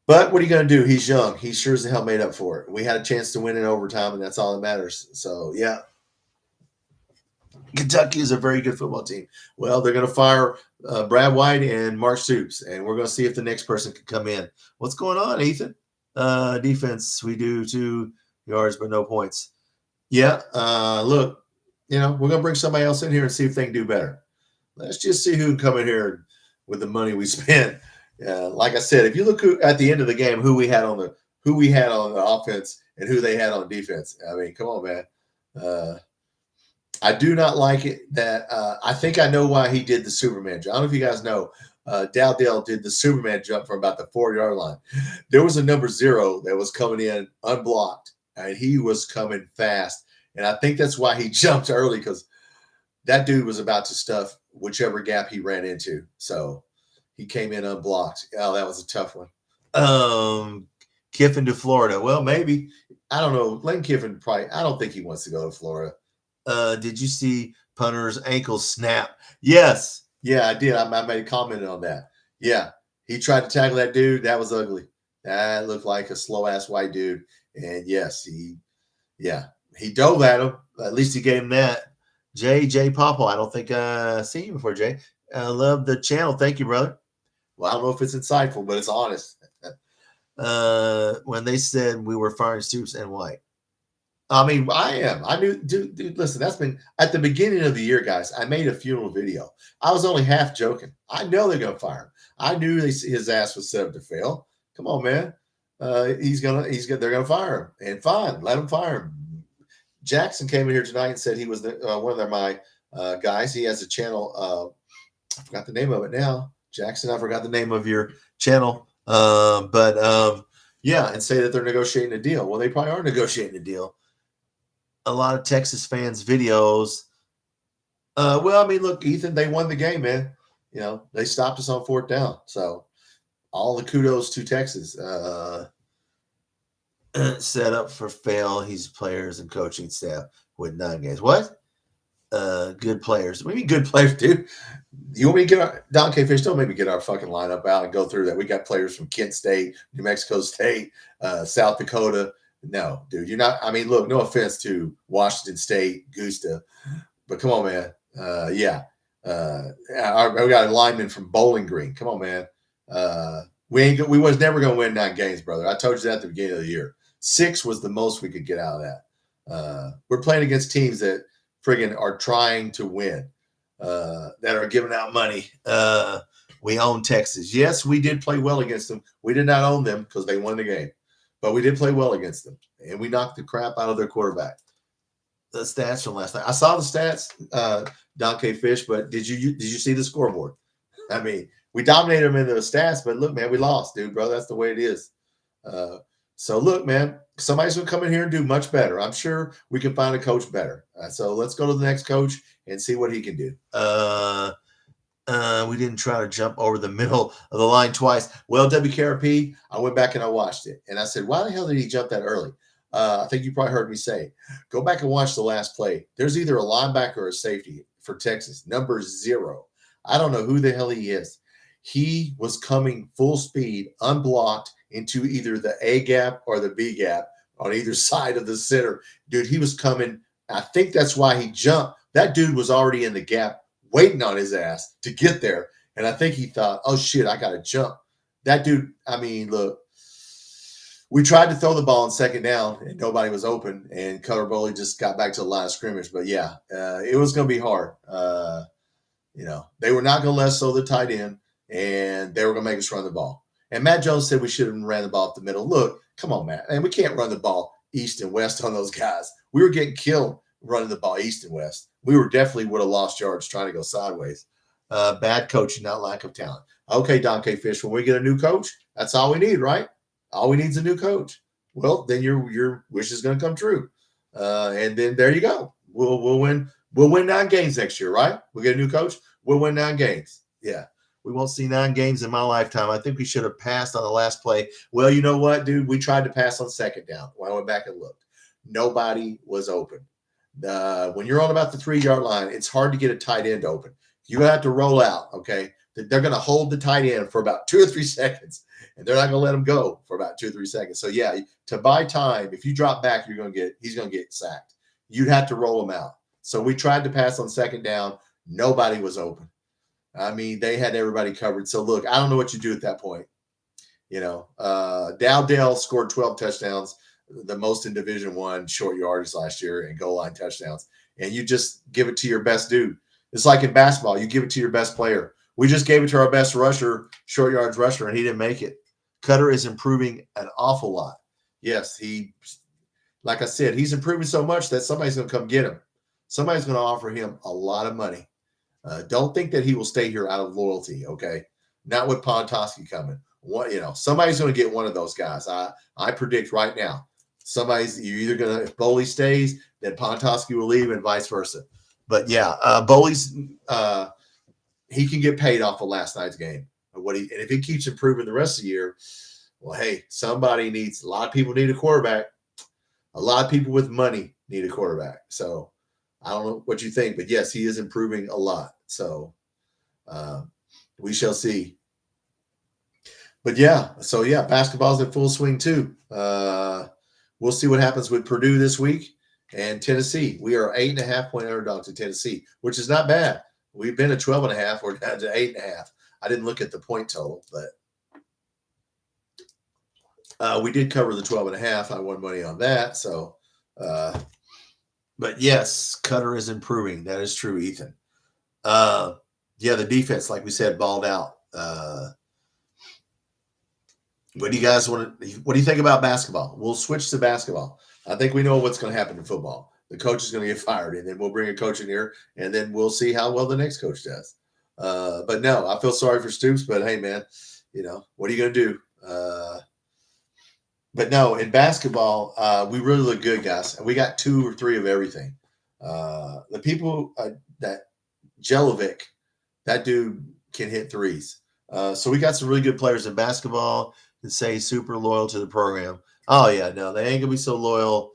but what are you going to do? He's young. He sure as the hell made up for it. We had a chance to win in overtime, and that's all that matters. So, yeah. Kentucky is a very good football team. Well, they're going to fire Brad White and Mark Stoops, and we're going to see if the next person can come in. What's going on, Ethan? Defense, we do 2 yards, but no points. Yeah, look, we're going to bring somebody else in here and see if they can do better. Let's just see who can come in here with the money we spent. Like I said, if you look at the end of the game, who we had on the offense and who they had on defense. I mean, come on, man. I do not like it that I think I know why he did the Superman jump. I don't know if you guys know. Dowdell did the Superman jump from about the 4-yard line. There was a number 0 that was coming in unblocked, and he was coming fast. And I think that's why he jumped early, because that dude was about to stuff whichever gap he ran into. So he came in unblocked. Oh, that was a tough one. Kiffin to Florida. Well, maybe. I don't know. Lane Kiffin probably – I don't think he wants to go to Florida. Did you see punter's ankle snap? Yes. Yeah, I did. I made a comment on that. Yeah. He tried to tackle that dude. That was ugly. That looked like a slow-ass white dude. And, yes, he dove at him. At least he gave him that. J. Papa. I don't think I've seen you before, Jay. I love the channel. Thank you, brother. Well, I don't know if it's insightful, but it's honest. When they said we were firing Stoops and White. I mean, I am. I knew, dude, listen, that's been at the beginning of the year, guys. I made a funeral video. I was only half joking. I know they're going to fire him. I knew his ass was set up to fail. Come on, man. They're going to fire him. And fine, let him fire him. Jackson came in here tonight and said he was one of my guys. He has a channel. I forgot the name of it now. Jackson, I forgot the name of your channel. Yeah, and say that they're negotiating a deal. Well, they probably are negotiating a deal. A lot of Texas fans' videos. Well, I mean, look, Ethan, they won the game, man. They stopped us on 4th down. So all the kudos to Texas. Set up for fail. He's players and coaching staff with 9 games. What? Good players. What do you mean good players, dude? You want me to get our Don K. Fish? Don't make me get our fucking lineup out and go through that. We got players from Kent State, New Mexico State, South Dakota. No, dude, you're not. I mean, look, no offense to Washington State, Gusta, but come on, man. We got a lineman from Bowling Green. Come on, man. We was never going to win 9 games, brother. I told you that at the beginning of the year. 6 was the most we could get out of that. We're playing against teams that friggin' are trying to win, that are giving out money. We own Texas. Yes, we did play well against them. We did not own them because they won the game. But we did play well against them, and we knocked the crap out of their quarterback. The stats from last night. I saw the stats, Don K. Fish, but did you see the scoreboard? I mean, we dominated them in the stats, but look, man, we lost, dude, bro. That's the way it is. So look, man, somebody's going to come in here and do much better. I'm sure we can find a coach better. So let's go to the next coach and see what he can do. We didn't try to jump over the middle of the line twice. Well, WKRP, I went back and I watched it. And I said, why the hell did he jump that early? I think you probably heard me say, go back and watch the last play. There's either a linebacker or a safety for Texas, number 0. I don't know who the hell he is. He was coming full speed, unblocked into either the A gap or the B gap on either side of the center. Dude, he was coming. I think that's why he jumped. That dude was already in the gap waiting on his ass to get there. And I think he thought, oh, shit, I got to jump. That dude, I mean, look, we tried to throw the ball on 2nd down, and nobody was open, and Color Bowley just got back to the line of scrimmage. But, yeah, it was going to be hard. They were not going to let us throw the tight end, and they were going to make us run the ball. And Matt Jones said we should have ran the ball up the middle. Look, come on, Matt. And we can't run the ball east and west on those guys. We were getting killed running the ball east and west. We definitely would have lost yards trying to go sideways. Bad coaching, not lack of talent. Okay, Don K. Fish, when we get a new coach, that's all we need, right? All we need is a new coach. Well, then your wish is going to come true. And then there you go. We'll win 9 games next year, right? We'll get a new coach. We'll win 9 games. Yeah. We won't see 9 games in my lifetime. I think we should have passed on the last play. Well, you know what, dude? We tried to pass on second down. Well, I went back and looked. Nobody was open. When you're on about the 3-yard line, it's hard to get a tight end open. You're going to have to roll out, okay? They're going to hold the tight end for about 2 or 3 seconds, and they're not going to let him go for about 2 or 3 seconds. So, yeah, to buy time, if you drop back, he's going to get sacked. You'd have to roll him out. So we tried to pass on second down. Nobody was open. I mean, they had everybody covered. So, look, I don't know what you do at that point. You know, Dowdell scored 12 touchdowns, the most in Division I short yardage last year and goal line touchdowns. And you just give it to your best dude. It's like in basketball. You give it to your best player. We just gave it to our best rusher, short yards rusher, and he didn't make it. Cutter is improving an awful lot. Yes, like I said, he's improving so much that somebody's going to come get him. Somebody's going to offer him a lot of money. Don't think that he will stay here out of loyalty, okay? Not with Pontoski coming. Somebody's going to get one of those guys. I predict right now. You're either going to, if Boley stays, then Pontoski will leave and vice versa. But yeah, Boley's he can get paid off of last night's game. And if he keeps improving the rest of the year, well, hey, a lot of people need a quarterback. A lot of people with money need a quarterback. So I don't know what you think, but yes, he is improving a lot. So we shall see. But yeah, basketball's in full swing too. We'll see what happens with Purdue this week and Tennessee. We are 8.5-point underdogs to Tennessee, which is not bad. We've been at 12.5. We're down to 8.5. I didn't look at the point total, but we did cover the 12.5. I won money on that. So, but yes, Cutter is improving. That is true, Ethan. The defense, like we said, balled out. What do you think about basketball? We'll switch to basketball. I think we know what's going to happen in football. The coach is going to get fired, and then we'll bring a coach in here, and then we'll see how well the next coach does. But no, I feel sorry for Stoops, but hey, man, what are you going to do? But no, in basketball, we really look good, guys. And we got 2 or 3 of everything. The people that Jelovic, that dude can hit threes. So we got some really good players in basketball that say super loyal to the program. Oh, yeah, no, they ain't going to be so loyal.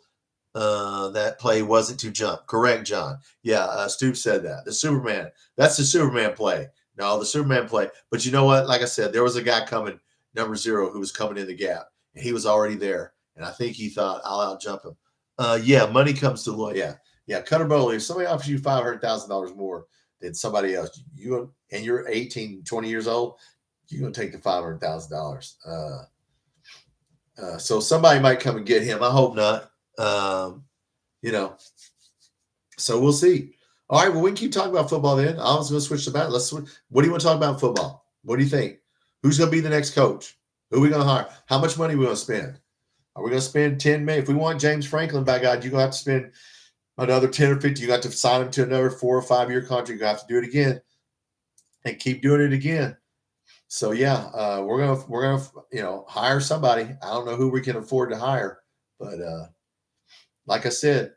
That play wasn't to jump. Correct, John. Yeah, Stoops said that. The Superman. That's the Superman play. No, the Superman play. But you know what? Like I said, there was a guy coming, number 0, who was coming in the gap. And he was already there. And I think he thought, I'll out-jump him. Money comes to loyal. Yeah, Cutter Boley, if somebody offers you $500,000 more than somebody else, and you're 18, 20 years old, you're going to take the $500,000. So somebody might come and get him. I hope not. So we'll see. All right, well, we can keep talking about football then. I was going to switch to that. What do you want to talk about in football? What do you think? Who's going to be the next coach? Who are we going to hire? How much money are we going to spend? Are we going to spend $10 million? If we want James Franklin, by God, you're going to have to spend another 10 or 50. You got to sign him to another 4 or 5 year contract. You're going to have to do it again and keep doing it again. So yeah, we're gonna hire somebody. I don't know who we can afford to hire, but like I said,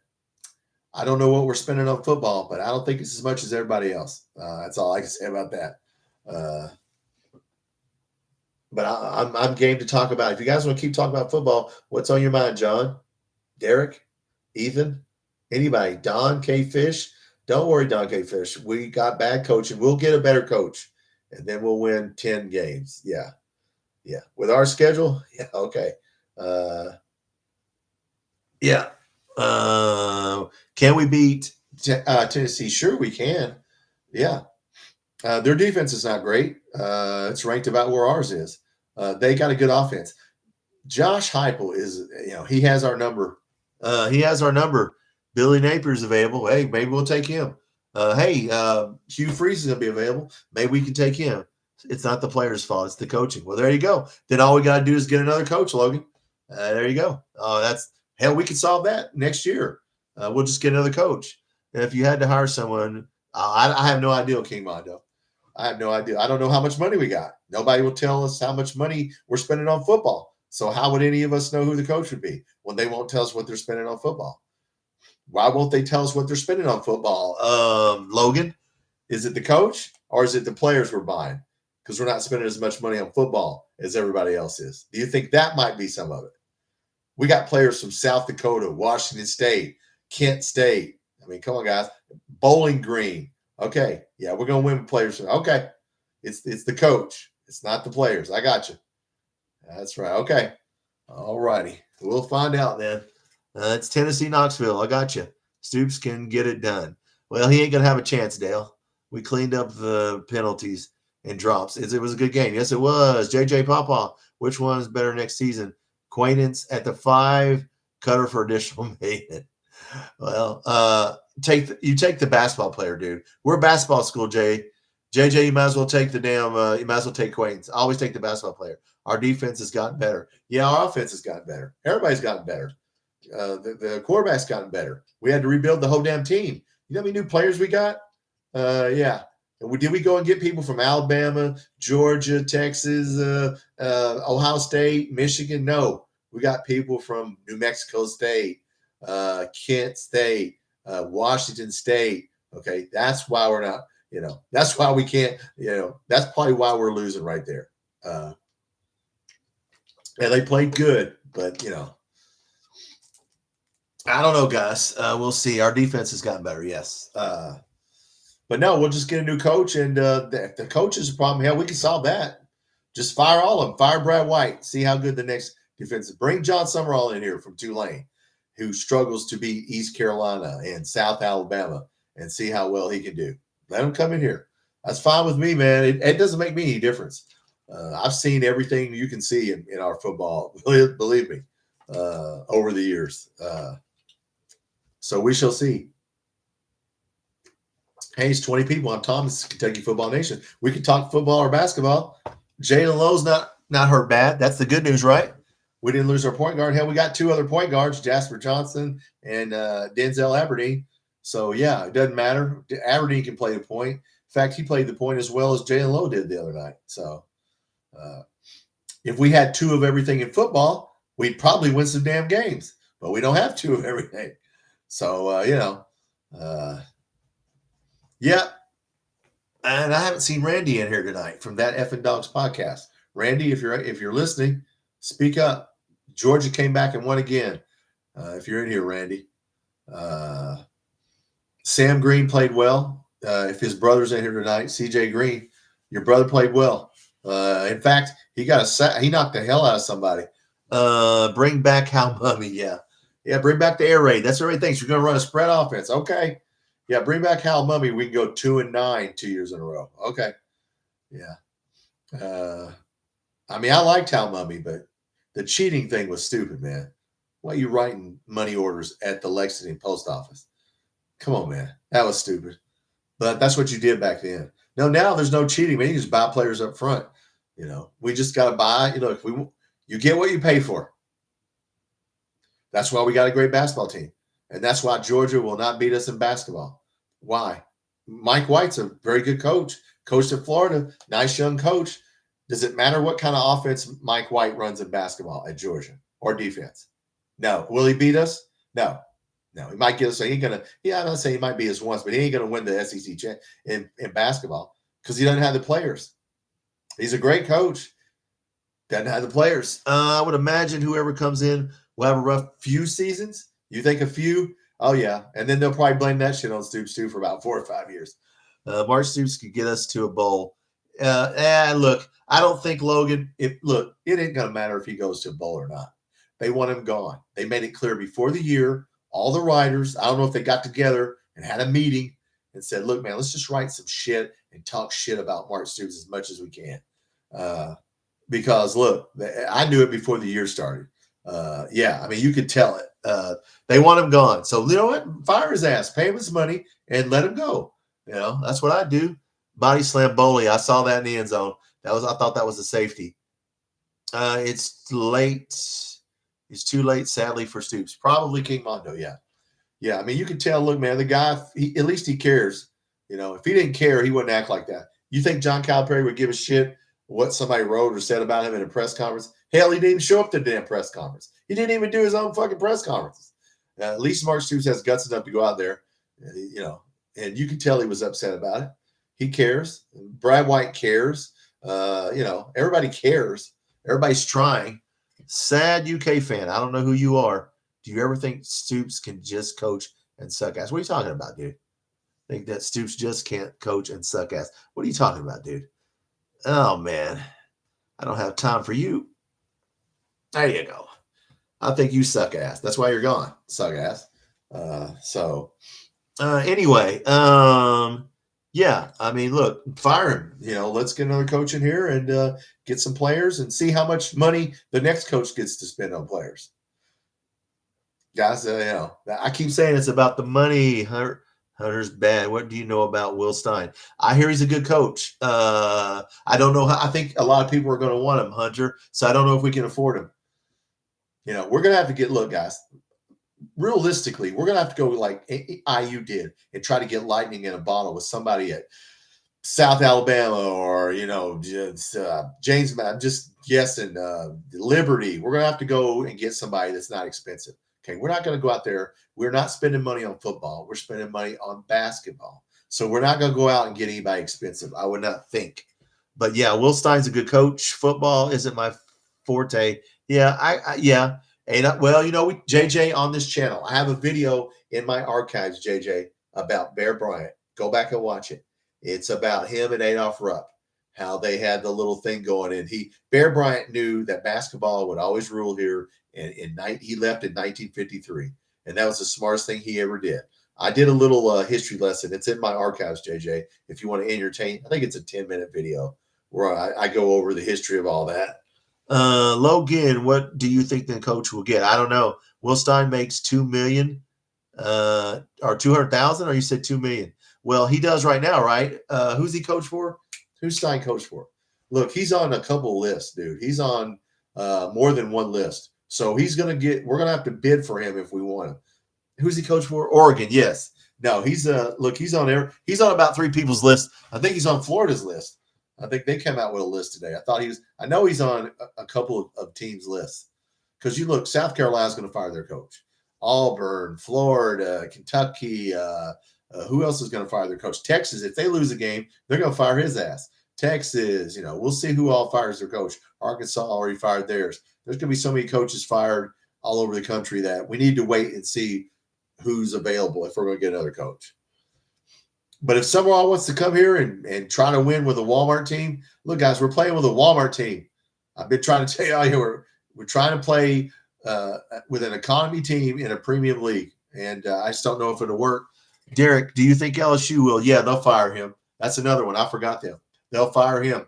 I don't know what we're spending on football, but I don't think it's as much as everybody else. That's all I can say about that. But I'm game to talk about it. If you guys want to keep talking about football, what's on your mind, John, Derek, Ethan, anybody, Don K. Fish? Don't worry, Don K. Fish. We got bad coaching. We'll get a better coach, and then we'll win 10 games. Yeah. With our schedule, yeah, okay. Can we beat Tennessee? Sure, we can. Yeah. Their defense is not great. It's ranked about where ours is. They got a good offense. Josh Heupel is, he has our number. Billy Napier's available. Hey, maybe we'll take him. Hugh Freeze is going to be available. Maybe we can take him. It's not the player's fault. It's the coaching. Well, there you go. Then all we got to do is get another coach, Logan. There you go. We could solve that next year. We'll just get another coach. And if you had to hire someone, I have no idea, King Mondo. I have no idea. I don't know how much money we got. Nobody will tell us how much money we're spending on football. So how would any of us know who the coach would be when they won't tell us what they're spending on football? Why won't they tell us what they're spending on football? Logan, is it the coach or is it the players we're buying? because we're not spending as much money on football as everybody else is. Do you think that might be some of it? We got players from South Dakota, Washington State, Kent State. I mean, come on, guys. Bowling Green. Okay, yeah, we're going to win with players. Okay, it's the coach. It's not the players. I got you. That's right. Okay. All righty. We'll find out then. It's Tennessee, Knoxville. I got you. Stoops can get it done. Well, he ain't going to have a chance, Dale. We cleaned up the penalties and drops. It was a good game. Yes, it was. JJ Papa, which one's better next season? Acquaintance at the 5, Cutter for additional maintenance. Well, you take the basketball player, dude. We're a basketball school, JJ. You might as well take you might as well take Acquaintance. Always take the basketball player. Our defense has gotten better. Yeah, our offense has gotten better. Everybody's gotten better. The quarterback's gotten better. We had to rebuild the whole damn team. You know how many new players we got? Yeah. Did we go and get people from Alabama, Georgia, Texas, Ohio State, Michigan? No. We got people from New Mexico State, Kent State, Washington State. Okay, that's why we're not, that's why we can't, that's probably why we're losing right there. And they played good, but, I don't know, guys. We'll see. Our defense has gotten better, yes. But no, we'll just get a new coach, and if the coach is a problem, hell, we can solve that. Just fire all of them. Fire Brad White. See how good the next defense is. Bring John Summerall in here from Tulane, who struggles to beat East Carolina and South Alabama, and see how well he can do. Let him come in here. That's fine with me, man. It doesn't make me any difference. I've seen everything you can see in our football, believe me, over the years. So we shall see. Hey, it's 20 people. I'm Tom. This is Kentucky Football Nation. We can talk football or basketball. Jalen Lowe's not hurt bad. That's the good news, right? We didn't lose our point guard. Hell, we got 2 other point guards, Jasper Johnson and Denzel Aberdeen. So, yeah, it doesn't matter. Aberdeen can play the point. In fact, he played the point as well as Jalen Lowe did the other night. So, if we had 2 of everything in football, we'd probably win some damn games. But we don't have 2 of everything. So, yeah. And I haven't seen Randy in here tonight from that Effing Dogs podcast. Randy, if you're listening, speak up. Georgia came back and won again. If you're in here, Randy. Sam Green played well. If his brother's in here tonight, CJ Green, your brother played well. In fact, he knocked the hell out of somebody. Bring back Hal Mummy, yeah. Yeah, bring back the air raid. That's what everybody thinks. You're going to run a spread offense. Okay. Yeah, bring back Hal Mummy. We can go 2-9 2 years in a row. Okay. Yeah. I mean, I liked Hal Mummy, but the cheating thing was stupid, man. Why are you writing money orders at the Lexington post office? Come on, man. That was stupid. But that's what you did back then. No, now there's no cheating, man. You just buy players up front. We just got to buy. You get what you pay for. That's why we got a great basketball team. And that's why Georgia will not beat us in basketball. Why? Mike White's a very good coach. Coached at Florida. Nice young coach. Does it matter what kind of offense Mike White runs in basketball at Georgia or defense? No. Will he beat us? No. He might get us. So he ain't going to – I'm not saying he might beat us once, but he ain't going to win the SEC in basketball because he doesn't have the players. He's a great coach. Doesn't have the players. I would imagine whoever comes in will have a rough few seasons. You think a few? Oh, yeah. And then they'll probably blame that shit on Stoops, too, for about 4 or 5 years. Mark Stoops could get us to a bowl. Look, I don't think Logan – it ain't going to matter if he goes to a bowl or not. They want him gone. They made it clear before the year, all the writers, I don't know if they got together and had a meeting and said, look, man, let's just write some shit and talk shit about Mark Stoops as much as we can. Because, look, I knew it before the year started. I mean, you could tell it. They want him gone. So, you know what? Fire his ass. Pay him his money and let him go. That's what I do. Body slam Boley. I saw that in the end zone. I thought that was a safety. It's late. It's too late, sadly, for Stoops. Probably King Mondo, yeah. Yeah, I mean, you can tell, look, man, the guy, at least he cares. If he didn't care, he wouldn't act like that. You think John Calipari would give a shit what somebody wrote or said about him in a press conference? Hell, he didn't even show up to the damn press conference. He didn't even do his own fucking press conferences. At least Mark Stoops has guts enough to go out there, and you can tell he was upset about it. He cares. Brad White cares. Everybody cares. Everybody's trying. Sad UK fan. I don't know who you are. Do you ever think Stoops can just coach and suck ass? What are you talking about, dude? Think that Stoops just can't coach and suck ass? What are you talking about, dude? Oh, man. I don't have time for you. There you go. I think you suck ass. That's why you're gone, suck ass. Anyway, yeah, I mean, look, fire him. Let's get another coach in here and get some players and see how much money the next coach gets to spend on players. Guys, I keep saying it's about the money. Hunter's bad. What do you know about Will Stein? I hear he's a good coach. I don't know how. I think a lot of people are going to want him, Hunter. So I don't know if we can afford him. We're going to have to look, guys. Realistically, we're going to have to go like IU did and try to get lightning in a bottle with somebody at South Alabama or, James, I'm just guessing, Liberty. We're going to have to go and get somebody that's not expensive. Okay, we're not going to go out there. We're not spending money on football. We're spending money on basketball. So we're not going to go out and get anybody expensive. I would not think. But, yeah, Will Stein's a good coach. Football isn't my forte. Yeah, yeah. And JJ on this channel, I have a video in my archives, JJ, about Bear Bryant. Go back and watch it. It's about him and Adolph Rupp, how they had the little thing going. And Bear Bryant knew that basketball would always rule here. And he left in 1953. And that was the smartest thing he ever did. I did a little history lesson. It's in my archives, JJ, if you want to entertain. I think it's a 10-minute video where I go over the history of all that. Logan, what do you think the coach will get? I don't know. Will Stein makes $2 million or 200,000, or you said $2 million? Well, he does right now, right? Who's he coach for? Who's Stein coach for? Look, he's on a couple lists, dude. He's on more than one list. So we're going to have to bid for him if we want him. Who's he coach for? Oregon, yes. No, he's on there. He's on about 3 people's list. I think he's on Florida's list. I think they came out with a list today. I know he's on a couple of teams' lists. Because South Carolina's going to fire their coach. Auburn, Florida, Kentucky. Who else is going to fire their coach? Texas, if they lose a game, they're going to fire his ass. Texas, we'll see who all fires their coach. Arkansas already fired theirs. There's going to be so many coaches fired all over the country that we need to wait and see who's available if we're going to get another coach. But if someone wants to come here and try to win with a Walmart team, look, guys, we're playing with a Walmart team. I've been trying to tell you all here, we're trying to play with an economy team in a premium league, and I just don't know if it'll work. Derek, do you think LSU will? Yeah, they'll fire him. That's another one. I forgot them. They'll fire him.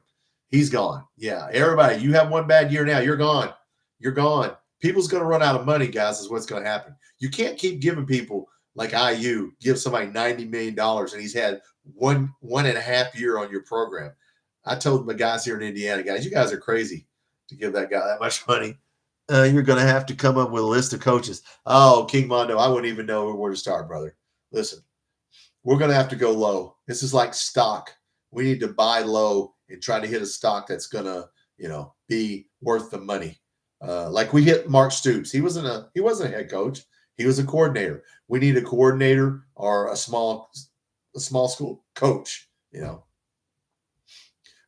He's gone. Yeah, everybody, you have one bad year now. You're gone. You're gone. People's going to run out of money, guys, is what's going to happen. You can't keep giving people like IU, give somebody $90 million, and he's had one and a half year on your program. I told the guys here in Indiana, guys, you guys are crazy to give that guy that much money. You're going to have to come up with a list of coaches. Oh, King Mondo, I wouldn't even know where to start, brother. Listen, we're going to have to go low. This is like stock. We need to buy low and try to hit a stock that's going to, be worth the money. Like we hit Mark Stoops. He wasn't a head coach. He was a coordinator. We need a coordinator or a small school coach,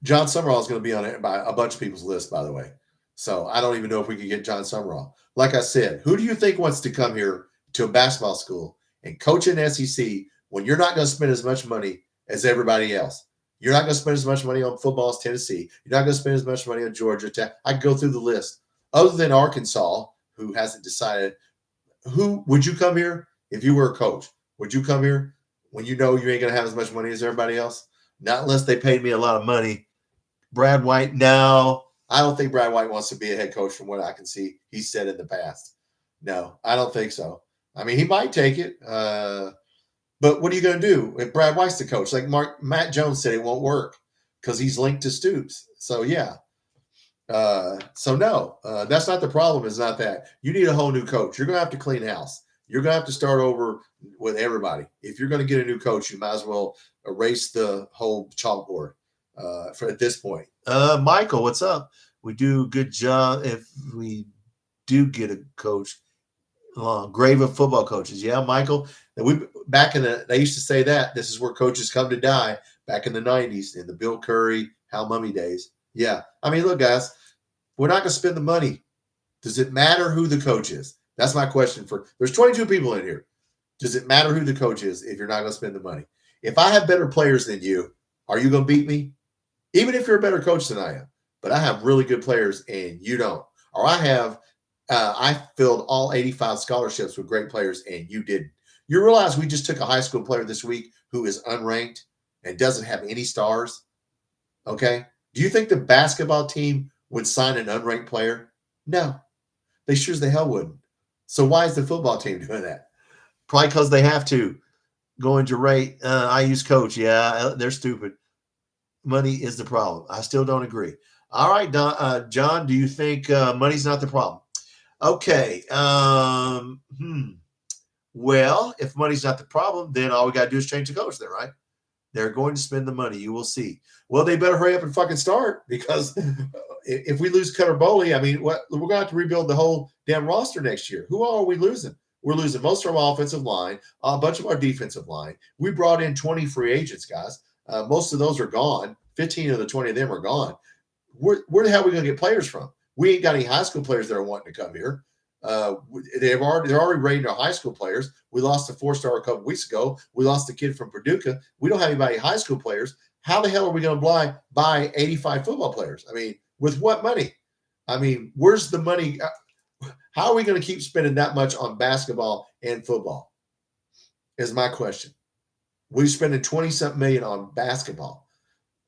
John Summerall is going to be on it by a bunch of people's list, by the way. So I don't even know if we can get John Summerall. Like I said, who do you think wants to come here to a basketball school and coach in SEC when you're not going to spend as much money as everybody else? You're not going to spend as much money on football as Tennessee. You're not going to spend as much money on Georgia Tech. I can go through the list. Other than Arkansas, who hasn't decided, who would you come here if you were a coach? Would you come here when you know you ain't going to have as much money as everybody else? Not unless they paid me a lot of money. Brad White, no. I don't think Brad White wants to be a head coach from what I can see he's said in the past. No, I don't think so. I mean, he might take it. But what are you going to do if Brad White's the coach? Like Matt Jones said, it won't work because he's linked to Stoops. So, yeah. So, no, that's not the problem. It's not that. You need a whole new coach. You're going to have to clean house. You're going to have to start over with everybody. If you're going to get a new coach, you might as well erase the whole chalkboard at this point. Michael, what's up? We do a good job if we do get a coach. Grave of football coaches. Yeah, Michael. They used to say that this is where coaches come to die back in the 90s in the Bill Curry, How mummy days. Yeah. I mean, look, guys, we're not going to spend the money. Does it matter who the coach is? That's my question there's 22 people in here. Does it matter who the coach is if you're not going to spend the money? If I have better players than you, are you going to beat me? Even if you're a better coach than I am. But I have really good players and you don't. Or I filled all 85 scholarships with great players and you didn't. You realize we just took a high school player this week who is unranked and doesn't have any stars? Okay? Do you think the basketball team would sign an unranked player? No. They sure as the hell wouldn't. So why is the football team doing that? Probably because they have to. Going to rate, I use coach. Yeah, they're stupid. Money is the problem. I still don't agree. All right, John, do you think money's not the problem? Okay. Well, if money's not the problem, then all we got to do is change the coach there, right? They're going to spend the money. You will see. Well, they better hurry up and fucking start because if we lose Cutter Boley, I mean, we're going to have to rebuild the whole damn roster next year. Who all are we losing? We're losing most of our offensive line, a bunch of our defensive line. We brought in 20 free agents, guys. Most of those are gone. 15 of the 20 of them are gone. Where the hell are we going to get players from? We ain't got any high school players that are wanting to come here. They're already rating our high school players. We lost a 4-star a couple weeks ago. We lost a kid from Paducah. We don't have anybody high school players. How the hell are we going to buy 85 football players? I mean, with what money? I mean, where's the money? How are we going to keep spending that much on basketball and football? Is my question. We're spending 20-something million on basketball.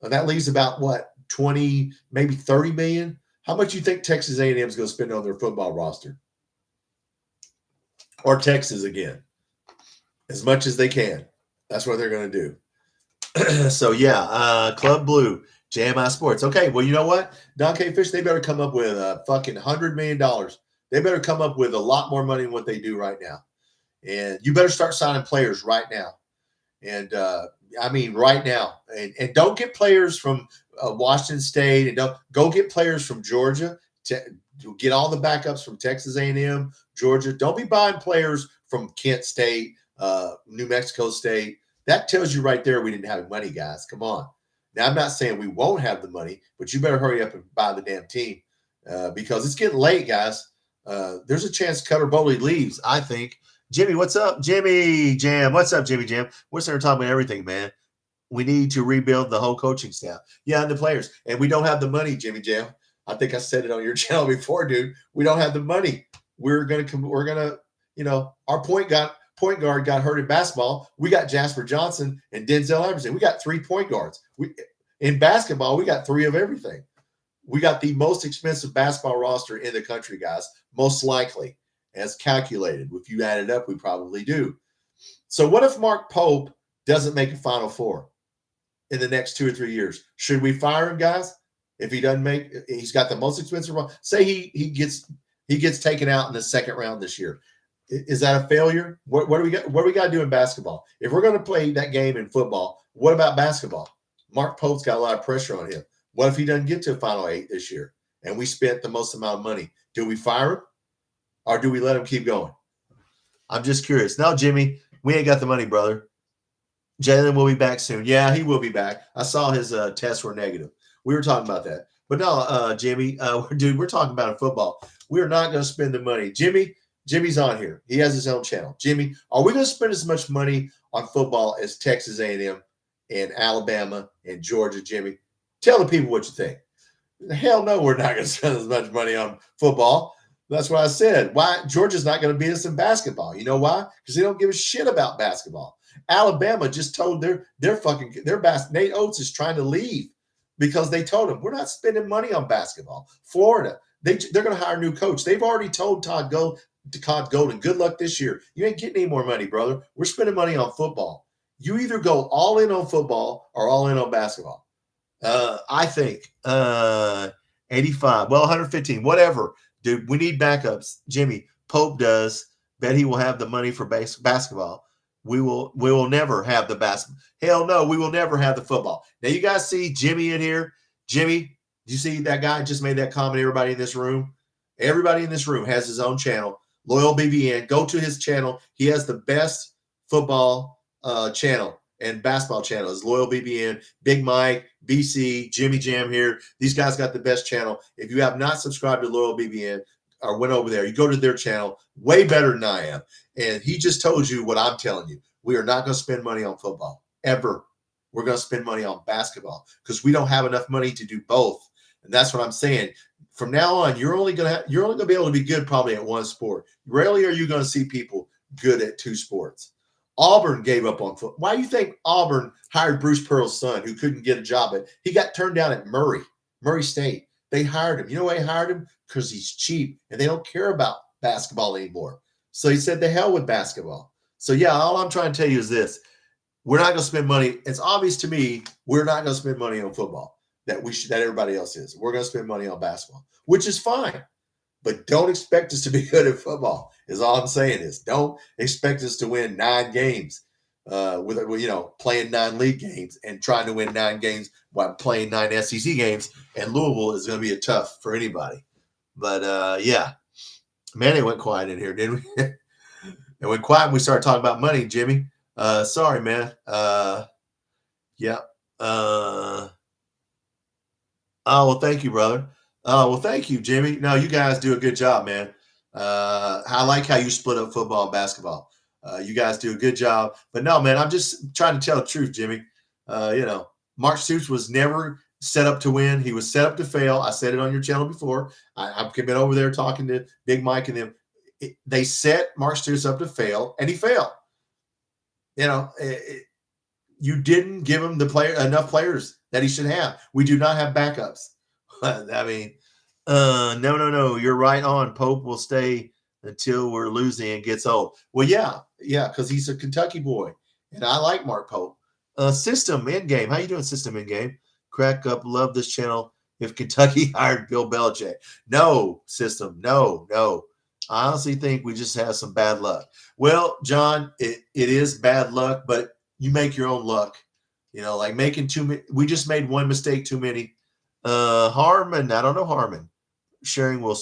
And that leaves about what, 20, maybe 30 million? How much do you think Texas A&M is going to spend on their football roster? Or Texas again? As much as they can. That's what they're going to do. So, yeah, Club Blue, JMI Sports. Okay, well, you know what? Don K. Fish, they better come up with a fucking $100 million. They better come up with a lot more money than what they do right now. And you better start signing players right now. And, I mean, right now. And don't get players from Washington State. And don't go get players from Georgia. To get all the backups from Texas A&M, Georgia. Don't be buying players from Kent State, New Mexico State. That tells you right there we didn't have money, guys. Come on. Now, I'm not saying we won't have the money, but you better hurry up and buy the damn team because it's getting late, guys. There's a chance Cutter Boley leaves, I think. Jimmy, what's up? Jimmy Jam. What's up, Jimmy Jam? We're sitting here talking about everything, man. We need to rebuild the whole coaching staff. Yeah, and the players. And we don't have the money, Jimmy Jam. I think I said it on your channel before, dude. We don't have the money. We're gonna, our point guard got hurt in basketball. We got Jasper Johnson and Denzel Iverson. We got 3 point guards. In basketball, we got 3 of everything. We got the most expensive basketball roster in the country, guys. Most likely, as calculated. If you add it up, we probably do. So what if Mark Pope doesn't make a Final Four in the next 2 or 3 years? Should we fire him, guys? If he doesn't he's got the most expensive one. Say he gets taken out in the second round this year. Is that a failure? What do we got? What do we got to do in basketball? If we're going to play that game in football, what about basketball? Mark Pope's got a lot of pressure on him. What if he doesn't get to a Final 8 this year and we spent the most amount of money? Do we fire him or do we let him keep going? I'm just curious. No, Jimmy, we ain't got the money, brother. Jalen will be back soon. Yeah, he will be back. I saw his tests were negative. We were talking about that. But no, Jimmy, dude, we're talking about football. We're not going to spend the money. Jimmy's on here. He has his own channel. Jimmy, are we going to spend as much money on football as Texas A&M and Alabama and Georgia, Jimmy? Tell the people what you think. Hell no, we're not going to spend as much money on football. That's what I said. Why? Georgia's not going to beat us in basketball. You know why? Because they don't give a shit about basketball. Alabama just told their Nate Oates is trying to leave. Because they told him, we're not spending money on basketball. Florida, they're going to hire a new coach. They've already told Todd Golden, good luck this year. You ain't getting any more money, brother. We're spending money on football. You either go all in on football or all in on basketball. I think 85, well, 115, whatever. Dude, we need backups. Jimmy, Pope does. Bet he will have the money for basketball. We will never have the basketball. Hell no, we will never have the football. Now you guys see Jimmy in here. Jimmy, do you see that guy just made that comment? Everybody in this room has his own channel. Loyal BBN. Go to his channel. He has the best football channel. and basketball channel is Loyal BBN, Big Mike, BC, Jimmy Jam here. These guys got the best channel. If you have not subscribed to Loyal BBN or went over there, you go to their channel, way better than I am. And he just told you what I'm telling you. We are not going to spend money on football, ever. We're going to spend money on basketball because we don't have enough money to do both. And that's what I'm saying. From now on, you're only going to be able to be good probably at one sport. Rarely are you going to see people good at two sports. Auburn gave up on football. Why do you think Auburn hired Bruce Pearl's son, who couldn't get a job at? He got turned down at Murray State. They hired him. You know why they hired him? Because he's cheap and they don't care about basketball anymore. So he said, "The hell with basketball." So yeah, all I'm trying to tell you is this: we're not going to spend money. It's obvious to me we're not going to spend money on football that everybody else is. We're going to spend money on basketball, which is fine. But don't expect us to be good at football. Is all I'm saying is don't expect us to win 9 games with playing 9 league games and trying to win 9 games while playing 9 SEC games. And Louisville is going to be a tough for anybody. But yeah, man, it went quiet in here, didn't we? It went quiet when we started talking about money, Jimmy. Sorry, man. Yeah. Oh, well, thank you, brother. Oh, well, thank you, Jimmy. No, you guys do a good job, man. I like how you split up football and basketball. You guys do a good job. But no, man, I'm just trying to tell the truth, Jimmy. Mark Stoops was never set up to win. He was set up to fail. I said it on your channel before. I've been over there talking to Big Mike and them. They set Mark Stoops up to fail, and he failed. You didn't give him enough players that he should have. We do not have backups. I mean, no. You're right on. Pope will stay until we're losing and gets old. Well, yeah, because he's a Kentucky boy, and I like Mark Pope. System in game. How you doing, System in game? Crack up. Love this channel. If Kentucky hired Bill Belichick, no, System, no. I honestly think we just have some bad luck. Well, John, it is bad luck, but you make your own luck. Like making too many. We just made one mistake too many. Harmon, I don't know Harmon. Sharing will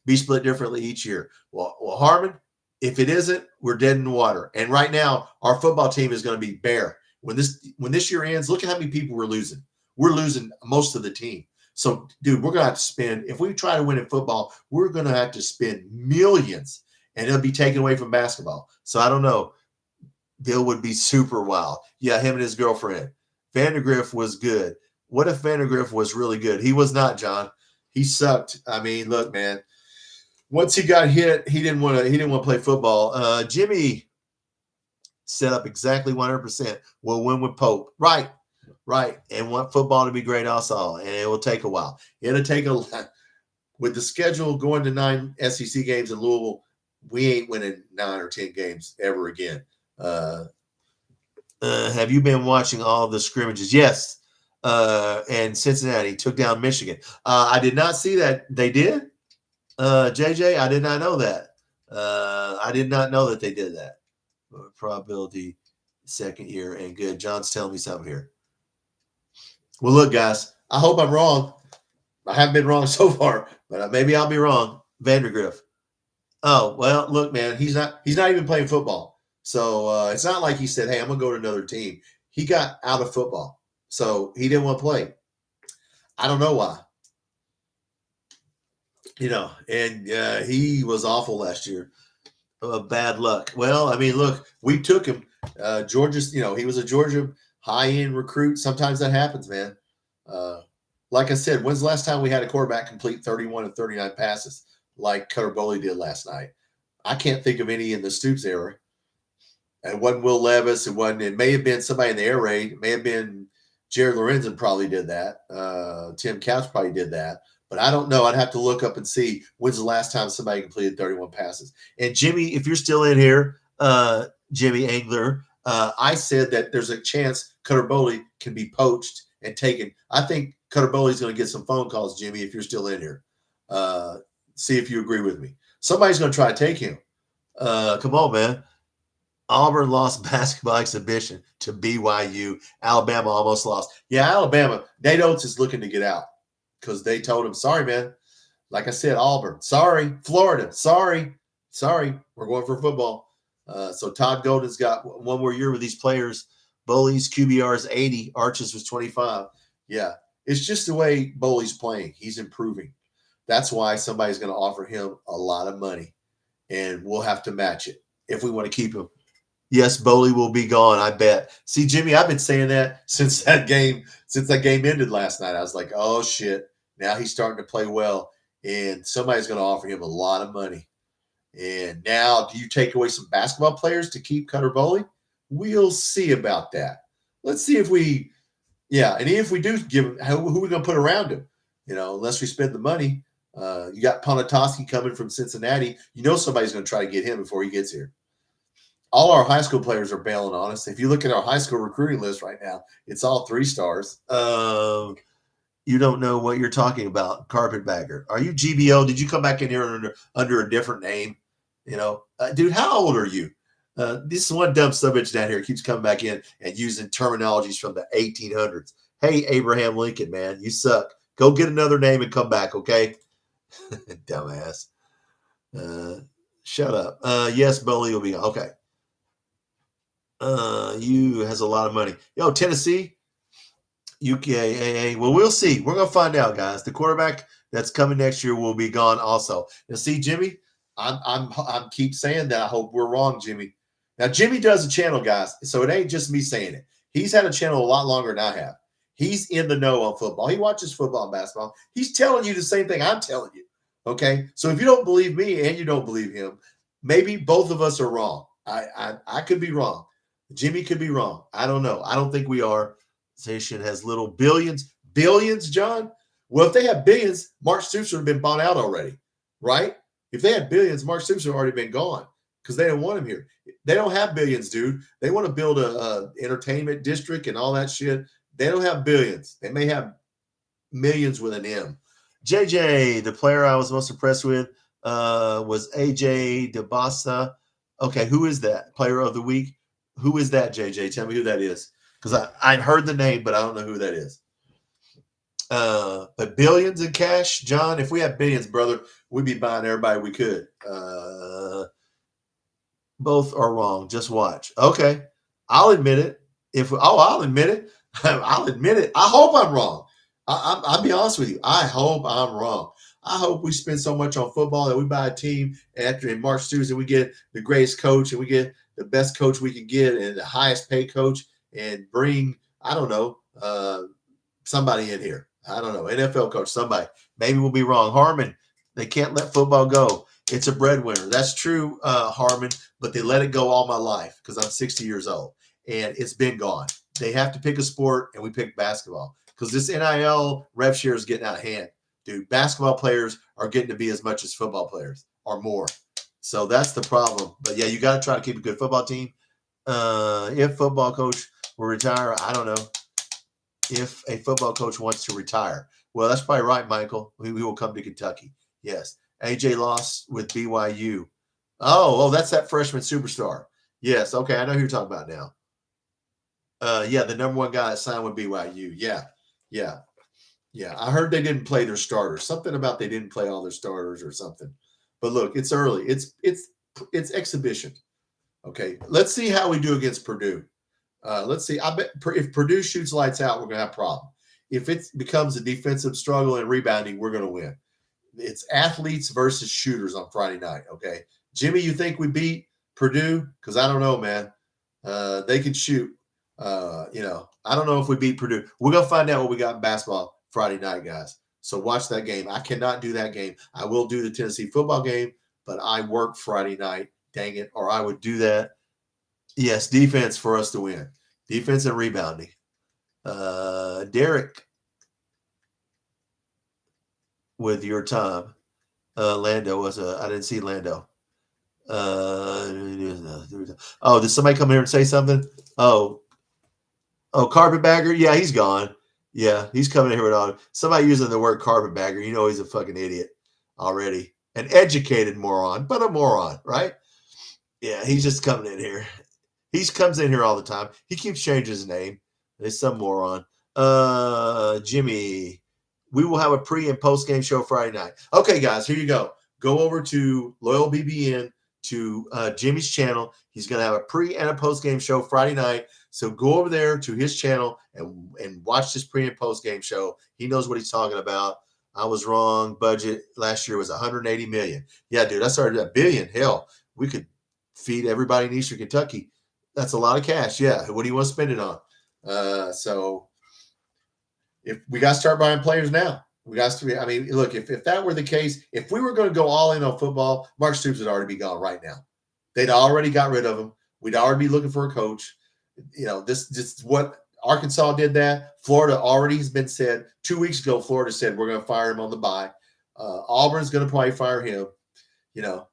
be split differently each year. Well, Harmon, if it isn't, we're dead in the water. And right now, our football team is going to be bare. When this year ends, look at how many people we're losing. We're losing most of the team. So, dude, we're going to have to spend, if we try to win in football, we're going to have to spend millions, and it'll be taken away from basketball. So, I don't know. Bill would be super wild. Yeah, him and his girlfriend. Vandergriff was good. What if Vandergriff was really good? He was not, John. He sucked. I mean, look, man. Once he got hit, he didn't want to play football. Jimmy set up exactly 100%. We'll win with Pope. Right. And want football to be great also. And it will take a while. It'll take with the schedule going to 9 SEC games in Louisville, we ain't winning 9 or 10 games ever again. Have you been watching all the scrimmages? Yes. And Cincinnati took down Michigan. I did not see that. They did? JJ, I did not know that. I did not know that they did that. Probability second year and good. John's telling me something here. Well, look, guys, I hope I'm wrong. I haven't been wrong so far, but maybe I'll be wrong. Vandergriff. Oh, well, look, man, he's not even playing football. So it's not like he said, "Hey, I'm going to go to another team." He got out of football. So he didn't want to play. I don't know why. And he was awful last year. Bad luck. Well, I mean, look, we took him. Georgia's, he was a Georgia high-end recruit. Sometimes that happens, man. Like I said, when's the last time we had a quarterback complete 31 and 39 passes like Cutter Boley did last night? I can't think of any in the Stoops era. It wasn't Will Levis. It may have been somebody in the air raid. It may have been Jared Lorenzen probably did that. Tim Couch probably did that. But I don't know. I'd have to look up and see when's the last time somebody completed 31 passes. And Jimmy, if you're still in here, Jimmy Angler, I said that there's a chance Cutter Boley can be poached and taken. I think Cutter Boley's going to get some phone calls, Jimmy, if you're still in here. See if you agree with me. Somebody's going to try to take him. Come on, man. Auburn lost basketball exhibition to BYU. Alabama almost lost. Yeah, Alabama. Nate Oates is looking to get out because they told him, sorry, man. Like I said, Auburn. Sorry. Florida. Sorry. We're going for football. So Todd Golden's got one more year with these players. Bowley's QBR is 80. Arches was 25. Yeah, it's just the way Bowley's playing. He's improving. That's why somebody's going to offer him a lot of money, and we'll have to match it if we want to keep him. Yes, Bowley will be gone, I bet. See, Jimmy, I've been saying that since that game ended last night. I was like, oh shit. Now he's starting to play well, and somebody's going to offer him a lot of money. And now, do you take away some basketball players to keep Cutter Bowley? We'll see about that. Let's see if we, and if we do give him, who are we going to put around him? Unless we spend the money. You got Ponatoski coming from Cincinnati. Somebody's going to try to get him before he gets here. All our high school players are bailing on us. If you look at our high school recruiting list right now, it's all 3 stars. You don't know what you're talking about, Carpetbagger. Are you GBO? Did you come back in here under a different name? Dude, how old are you? This one dumb subbitch down here keeps coming back in and using terminologies from the 1800s. Hey, Abraham Lincoln, man, you suck. Go get another name and come back, okay? Dumbass. Shut up. Yes, Bowley will be okay. You has a lot of money. Yo, Tennessee, UKAA. Well, we'll see. We're gonna find out, guys. The quarterback that's coming next year will be gone also. Now, see, Jimmy, I'm keep saying that. I hope we're wrong, Jimmy. Now, Jimmy does a channel, guys, so it ain't just me saying it. He's had a channel a lot longer than I have. He's in the know on football. He watches football and basketball. He's telling you the same thing I'm telling you. Okay, so if you don't believe me and you don't believe him, maybe both of us are wrong. I could be wrong. Jimmy could be wrong. I don't know. I don't think we are. Station has little billions. Billions, John? Well, if they had billions, Mark Stoops would have been bought out already, right? If they had billions, Mark Stoops would have already been gone because they didn't want him here. They don't have billions, dude. They want to build a entertainment district and all that shit. They don't have billions. They may have millions with an M. JJ, the player I was most impressed with was AJ DeBassa. Okay, who is that? Player of the week? Who is that, JJ? Tell me who that is. Because I heard the name, but I don't know who that is. But billions in cash, John, if we had billions, brother, we'd be buying everybody we could. Both are wrong. Just watch. Okay. I'll admit it. I'll admit it. I'll admit it. I hope I'm wrong. I'll be honest with you. I hope I'm wrong. I hope we spend so much on football that we buy a team after in March Tuesday we get the greatest coach and we get the best coach we can get and the highest paid coach and bring, I don't know, somebody in here. I don't know, NFL coach, somebody. Maybe we'll be wrong. Harmon, they can't let football go. It's a breadwinner. That's true, Harmon, but they let it go all my life because I'm 60 years old and it's been gone. They have to pick a sport and we pick basketball because this NIL rev share is getting out of hand. Dude, basketball players are getting to be as much as football players or more. So that's the problem. But, yeah, you got to try to keep a good football team. If football coach will retire, I don't know. If a football coach wants to retire. Well, that's probably right, Michael. We will come to Kentucky. Yes. AJ lost with BYU. Oh, that's that freshman superstar. Yes. Okay, I know who you're talking about now. Yeah, the number one guy that signed with BYU. Yeah. I heard they didn't play their starters. Something about they didn't play all their starters or something. But look, it's early. It's exhibition. Okay, let's see how we do against Purdue. Let's see. I bet if Purdue shoots lights out, we're going to have a problem. If it becomes a defensive struggle and rebounding, we're going to win. It's athletes versus shooters on Friday night, okay? Jimmy, you think we beat Purdue? Because I don't know, man. They can shoot. I don't know if we beat Purdue. We're going to find out what we got in basketball Friday night, guys. So watch that game. I cannot do that game. I will do the Tennessee football game, but I work Friday night. Dang it. Or I would do that. Yes, defense for us to win. Defense and rebounding. Derek, with your time. Lando was I didn't see Lando. Did somebody come here and say something? Oh, carpetbagger? Yeah, he's gone. Yeah, he's coming in here with all somebody using the word carpetbagger. You know he's a fucking idiot already. An educated moron, but a moron, right? Yeah, he's just coming in here. He comes in here all the time. He keeps changing his name. There's some moron. Jimmy, we will have a pre- and post-game show Friday night. Okay, guys, here you go. Go over to Loyal BBN to Jimmy's channel. He's going to have a pre- and a post-game show Friday night. So go over there to his channel and watch this pre and post game show. He knows what he's talking about. I was wrong. Budget last year was 180 million. Yeah, dude, I started at $1 billion. Hell, we could feed everybody in Eastern Kentucky. That's a lot of cash. Yeah. What do you want to spend it on? So if we got to start buying players now, we got to. I mean, look, if that were the case, if we were going to go all in on football, Mark Stoops would already be gone right now. They'd already got rid of him. We'd already be looking for a coach. This is what Arkansas did that. Florida already has been said 2 weeks ago. Florida said we're going to fire him on the bye. Auburn's going to probably fire him.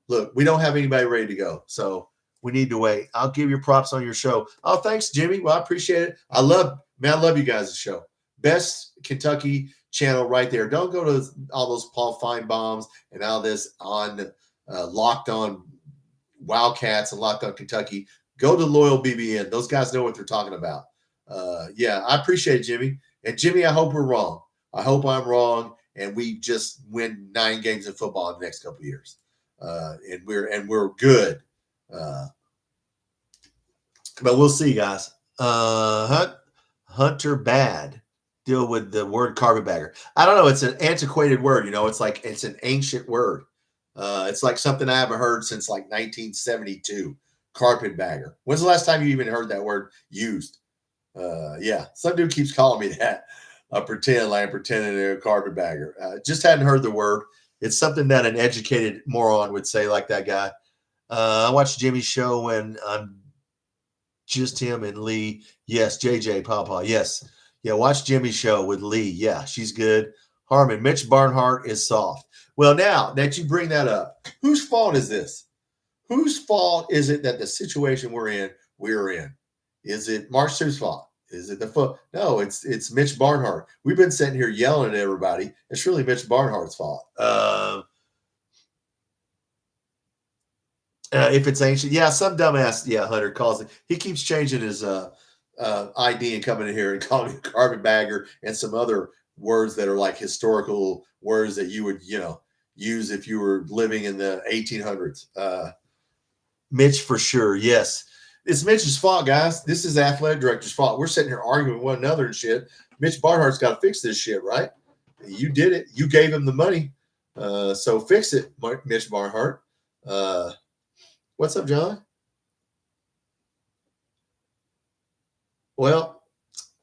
Look, we don't have anybody ready to go, so we need to wait. I'll give you props on your show. Oh, thanks, Jimmy. Well, I appreciate it. I love you guys' show. Best Kentucky channel right there. Don't go to all those Paul Finebaums and all this on Locked On Wildcats and Locked On Kentucky. Go to Loyal BBN. Those guys know what they're talking about. Yeah, I appreciate it, Jimmy. And Jimmy, I hope we're wrong. I hope I'm wrong, and we just win 9 games in football in the next couple of years. And we're good. But we'll see, guys. Hunter Bad. Deal with the word carpetbagger. I don't know. It's an antiquated word. It's an ancient word. It's like something I haven't heard since like 1972. Carpetbagger. When's the last time you even heard that word used? Yeah, some dude keeps calling me that. I'm pretending they're a carpetbagger. Just hadn't heard the word. It's something that an educated moron would say, like that guy. I watched Jimmy's show when I'm just him and Lee. Yes, JJ Papa. Yes. Yeah, watch Jimmy's show with Lee. Yeah, she's good. Harmon, Mitch Barnhart is soft. Well, now that you bring that up, whose fault is this? Whose fault is it that the situation we're in? Is it Mark Stoops' fault? Is it the foot? No, it's Mitch Barnhart. We've been sitting here yelling at everybody. It's really Mitch Barnhart's fault. If it's ancient, yeah, some dumbass, yeah, Hunter calls it. He keeps changing his ID and coming in here and calling me a carpetbagger and some other words that are like historical words that you would, use if you were living in the 1800s. Mitch, for sure, yes. It's Mitch's fault, guys. This is the athletic director's fault. We're sitting here arguing with one another and shit. Mitch Barnhart's got to fix this shit, right? You did it. You gave him the money. So fix it, Mitch Barnhart. What's up, John? Well,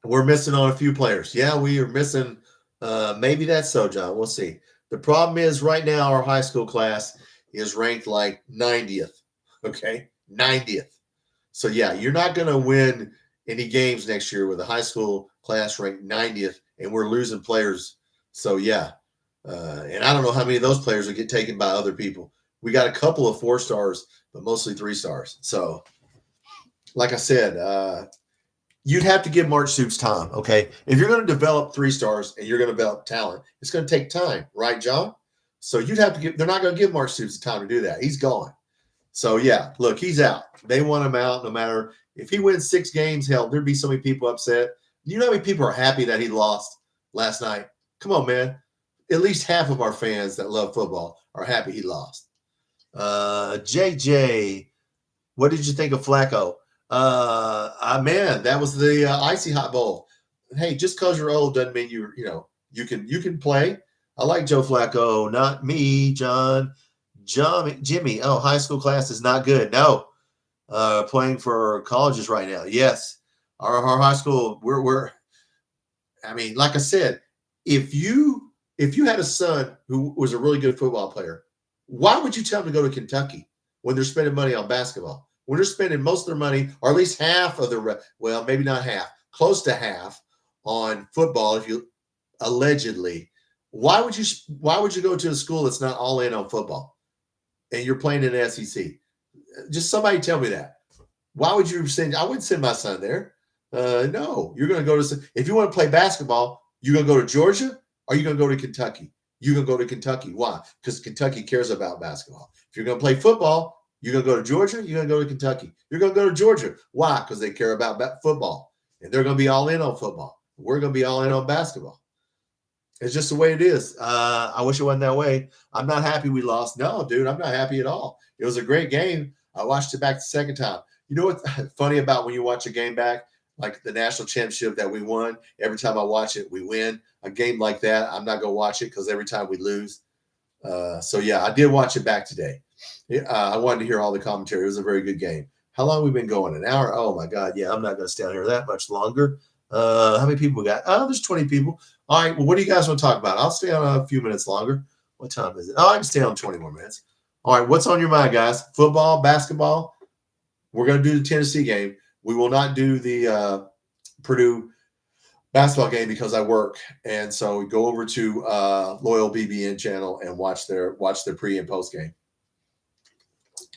we're missing on a few players. Yeah, we are missing. Maybe that's so, John. We'll see. The problem is right now our high school class is ranked like 90th. Okay, 90th. So, yeah, you're not going to win any games next year with a high school class ranked 90th, and we're losing players. So, yeah. And I don't know how many of those players will get taken by other people. We got a couple of 4 stars, but mostly 3 stars. So, like I said, you'd have to give Mark Stoops time, okay? If you're going to develop 3 stars and you're going to develop talent, it's going to take time, right, John? So you'd have to they're not going to give Mark Stoops the time to do that. He's gone. So, yeah, look, he's out. They want him out no matter if he wins 6 games. Hell, there'd be so many people upset. You know how many people are happy that he lost last night? Come on, man. At least half of our fans that love football are happy he lost. JJ, what did you think of Flacco? Man, that was the Icy Hot Bowl. Hey, just because you're old doesn't mean you can play. I like Joe Flacco, not me, Jimmy. Oh, high school class is not good. No, playing for colleges right now. Yes, our high school. We're. I mean, like I said, if you had a son who was a really good football player, why would you tell him to go to Kentucky when they're spending money on basketball? When they're spending most of their money, or at least half of well, maybe not half, close to half on football. If you allegedly, why would you go to a school that's not all in on football, and you're playing in the SEC? Just somebody tell me that. Why would you send? I wouldn't send my son there. No, you're going to go to. If you want to play basketball, you're going to go to Georgia, or you're going to go to Kentucky. You're going to go to Kentucky. Why? Because Kentucky cares about basketball. If you're going to play football, you're going to go to Georgia, you're going to go to Kentucky. You're going to go to Georgia. Why? Because they care about football. And they're going to be all in on football. We're going to be all in on basketball. It's just the way it is. I wish it wasn't that way. I'm not happy we lost. No, dude, I'm not happy at all. It was a great game. I watched it back the second time. You know what's funny about when you watch a game back? like the national championship that we won. Every time I watch it, we win. A game like that, I'm not going to watch it because every time we lose. So, yeah, I did watch it back today. I wanted to hear all the commentary. It was a very good game. How long have we been going? An hour? Oh, my God. Yeah, I'm not going to stay out here that much longer. How many people we got? Oh, there's 20 people. All right, well, what do you guys want to talk about? I'll stay on a few minutes longer. What time is it? Oh, I can stay on 20 more minutes. All right, what's on your mind, guys? Football, basketball? We're going to do the Tennessee game. We will not do the Purdue basketball game because I work, and so we go over to Loyal BBN channel and watch their pre and post game.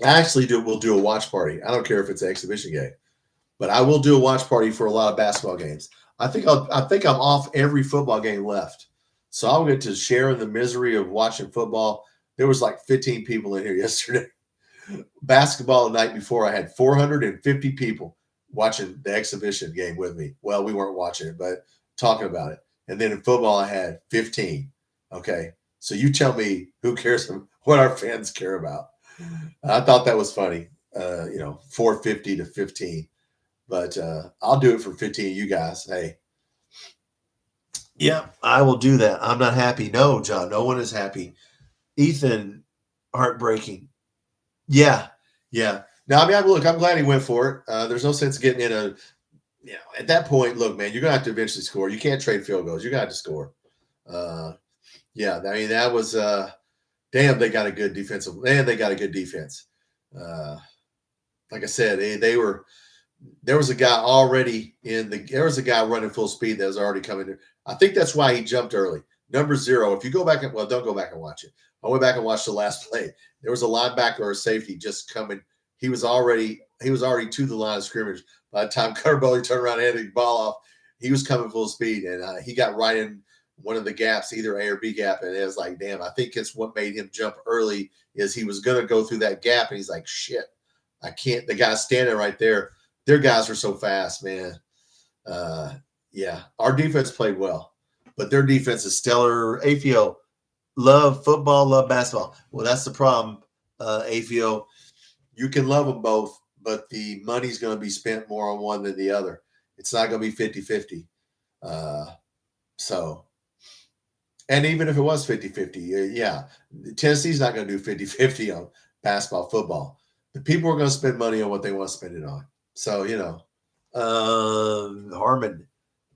Actually, we'll do a watch party. I don't care if it's an exhibition game, but I will do a watch party for a lot of basketball games. I think I'm off every football game left, so I'll get to share in the misery of watching football. There was like 15 people in here yesterday. Basketball the night before, I had 450 people watching the exhibition game with me. Well, we weren't watching it, but talking about it. And then in football, I had 15. Okay. So you tell me who cares what our fans care about. I thought that was funny. 450 to 15. But I'll do it for 15 of you guys. Hey. Yeah, I will do that. I'm not happy. No, John, no one is happy. Ethan, heartbreaking. Yeah. Now, I mean, look, I'm glad he went for it. There's no sense getting in at that point, look, man, you're going to have to eventually score. You can't trade field goals. You're going to have to score. Yeah, I mean, that was damn, they got a good defensive. Man, they got a good defense. Like I said, there was a guy already there was a guy running full speed that was already coming in. I think that's why he jumped early. Number 0. If you go back don't go back and watch it. I went back and watched the last play. There was a linebacker or a safety just coming. He was already to the line of scrimmage. By the time Cutter Bowley turned around and handed the ball off, he was coming full speed, and he got right in one of the gaps, either A or B gap, and it was like, damn, I think it's what made him jump early is he was going to go through that gap, and he's like, shit, I can't. The guy standing right there, their guys were so fast, man. Yeah, our defense played well, but their defense is stellar. AFIO, love football, love basketball. Well, that's the problem, AFIO. You can love them both, but the money's going to be spent more on one than the other. It's not going to be 50-50. And even if it was 50-50, yeah, Tennessee's not going to do 50-50 on basketball, football. The people are going to spend money on what they want to spend it on. So, Harmon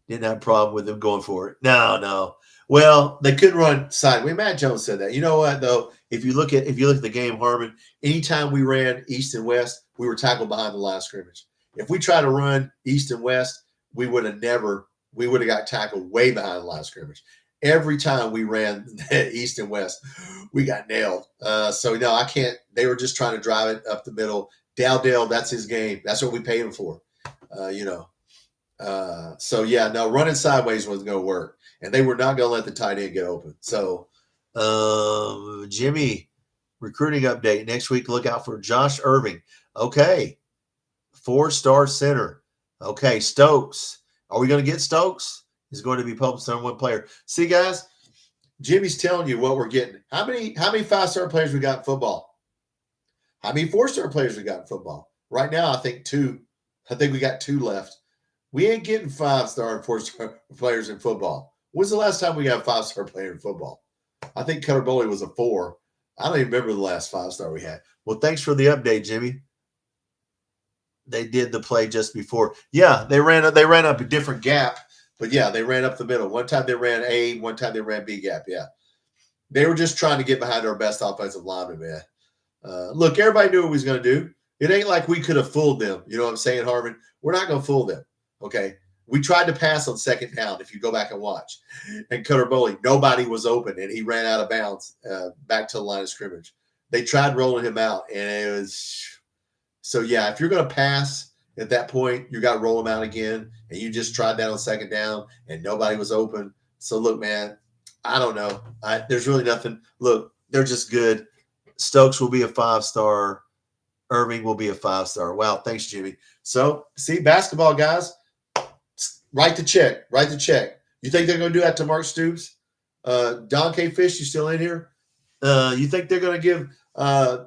didn't have a problem with them going for it. No. Well, they couldn't run sideways. Matt Jones said that. You know what, though? If you look at the game, Harmon, anytime we ran east and west, we were tackled behind the line of scrimmage. If we tried to run east and west, we would have got tackled way behind the line of scrimmage. Every time we ran east and west, we got nailed. So, no, I can't. They were just trying to drive it up the middle. Dale, that's his game. That's what we paid him for, So, yeah, no, running sideways wasn't going to work. And they were not going to let the tight end get open. So, Jimmy, recruiting update. Next week, look out for Josh Irving. Okay. 4-star center. Okay, Stokes. Are we going to get Stokes? He's going to be Pope's number 1 player. See, guys, Jimmy's telling you what we're getting. How many 5-star players we got in football? How many 4-star players we got in football? Right now, I think 2. I think we got 2 left. We ain't getting 5-star and 4-star players in football. When's the last time we got a 5-star player in football? I think Cutter Bowley was a 4. I don't even remember the last 5-star we had. Well, thanks for the update, Jimmy. They did the play just before. Yeah, they ran up a different gap, but yeah, they ran up the middle. One time they ran A, one time they ran B gap. Yeah, they were just trying to get behind our best offensive lineman, man. Look, everybody knew what we was going to do. It ain't like we could have fooled them. You know what I'm saying, Harmon? We're not going to fool them. Okay. We tried to pass on 2nd down, if you go back and watch. And Cutter Bowley, nobody was open, and he ran out of bounds back to the line of scrimmage. They tried rolling him out, and it was – so, yeah, if you're going to pass at that point, you got to roll him out again, and you just tried that on 2nd down, and nobody was open. So, look, man, I don't know. There's really nothing. Look, they're just good. Stokes will be a 5-star. Irving will be a 5-star. Wow, thanks, Jimmy. So, see, basketball, guys – write the check. You think they're going to do that to Mark Stoops? Don K. Fish, you still in here? You think they're going to give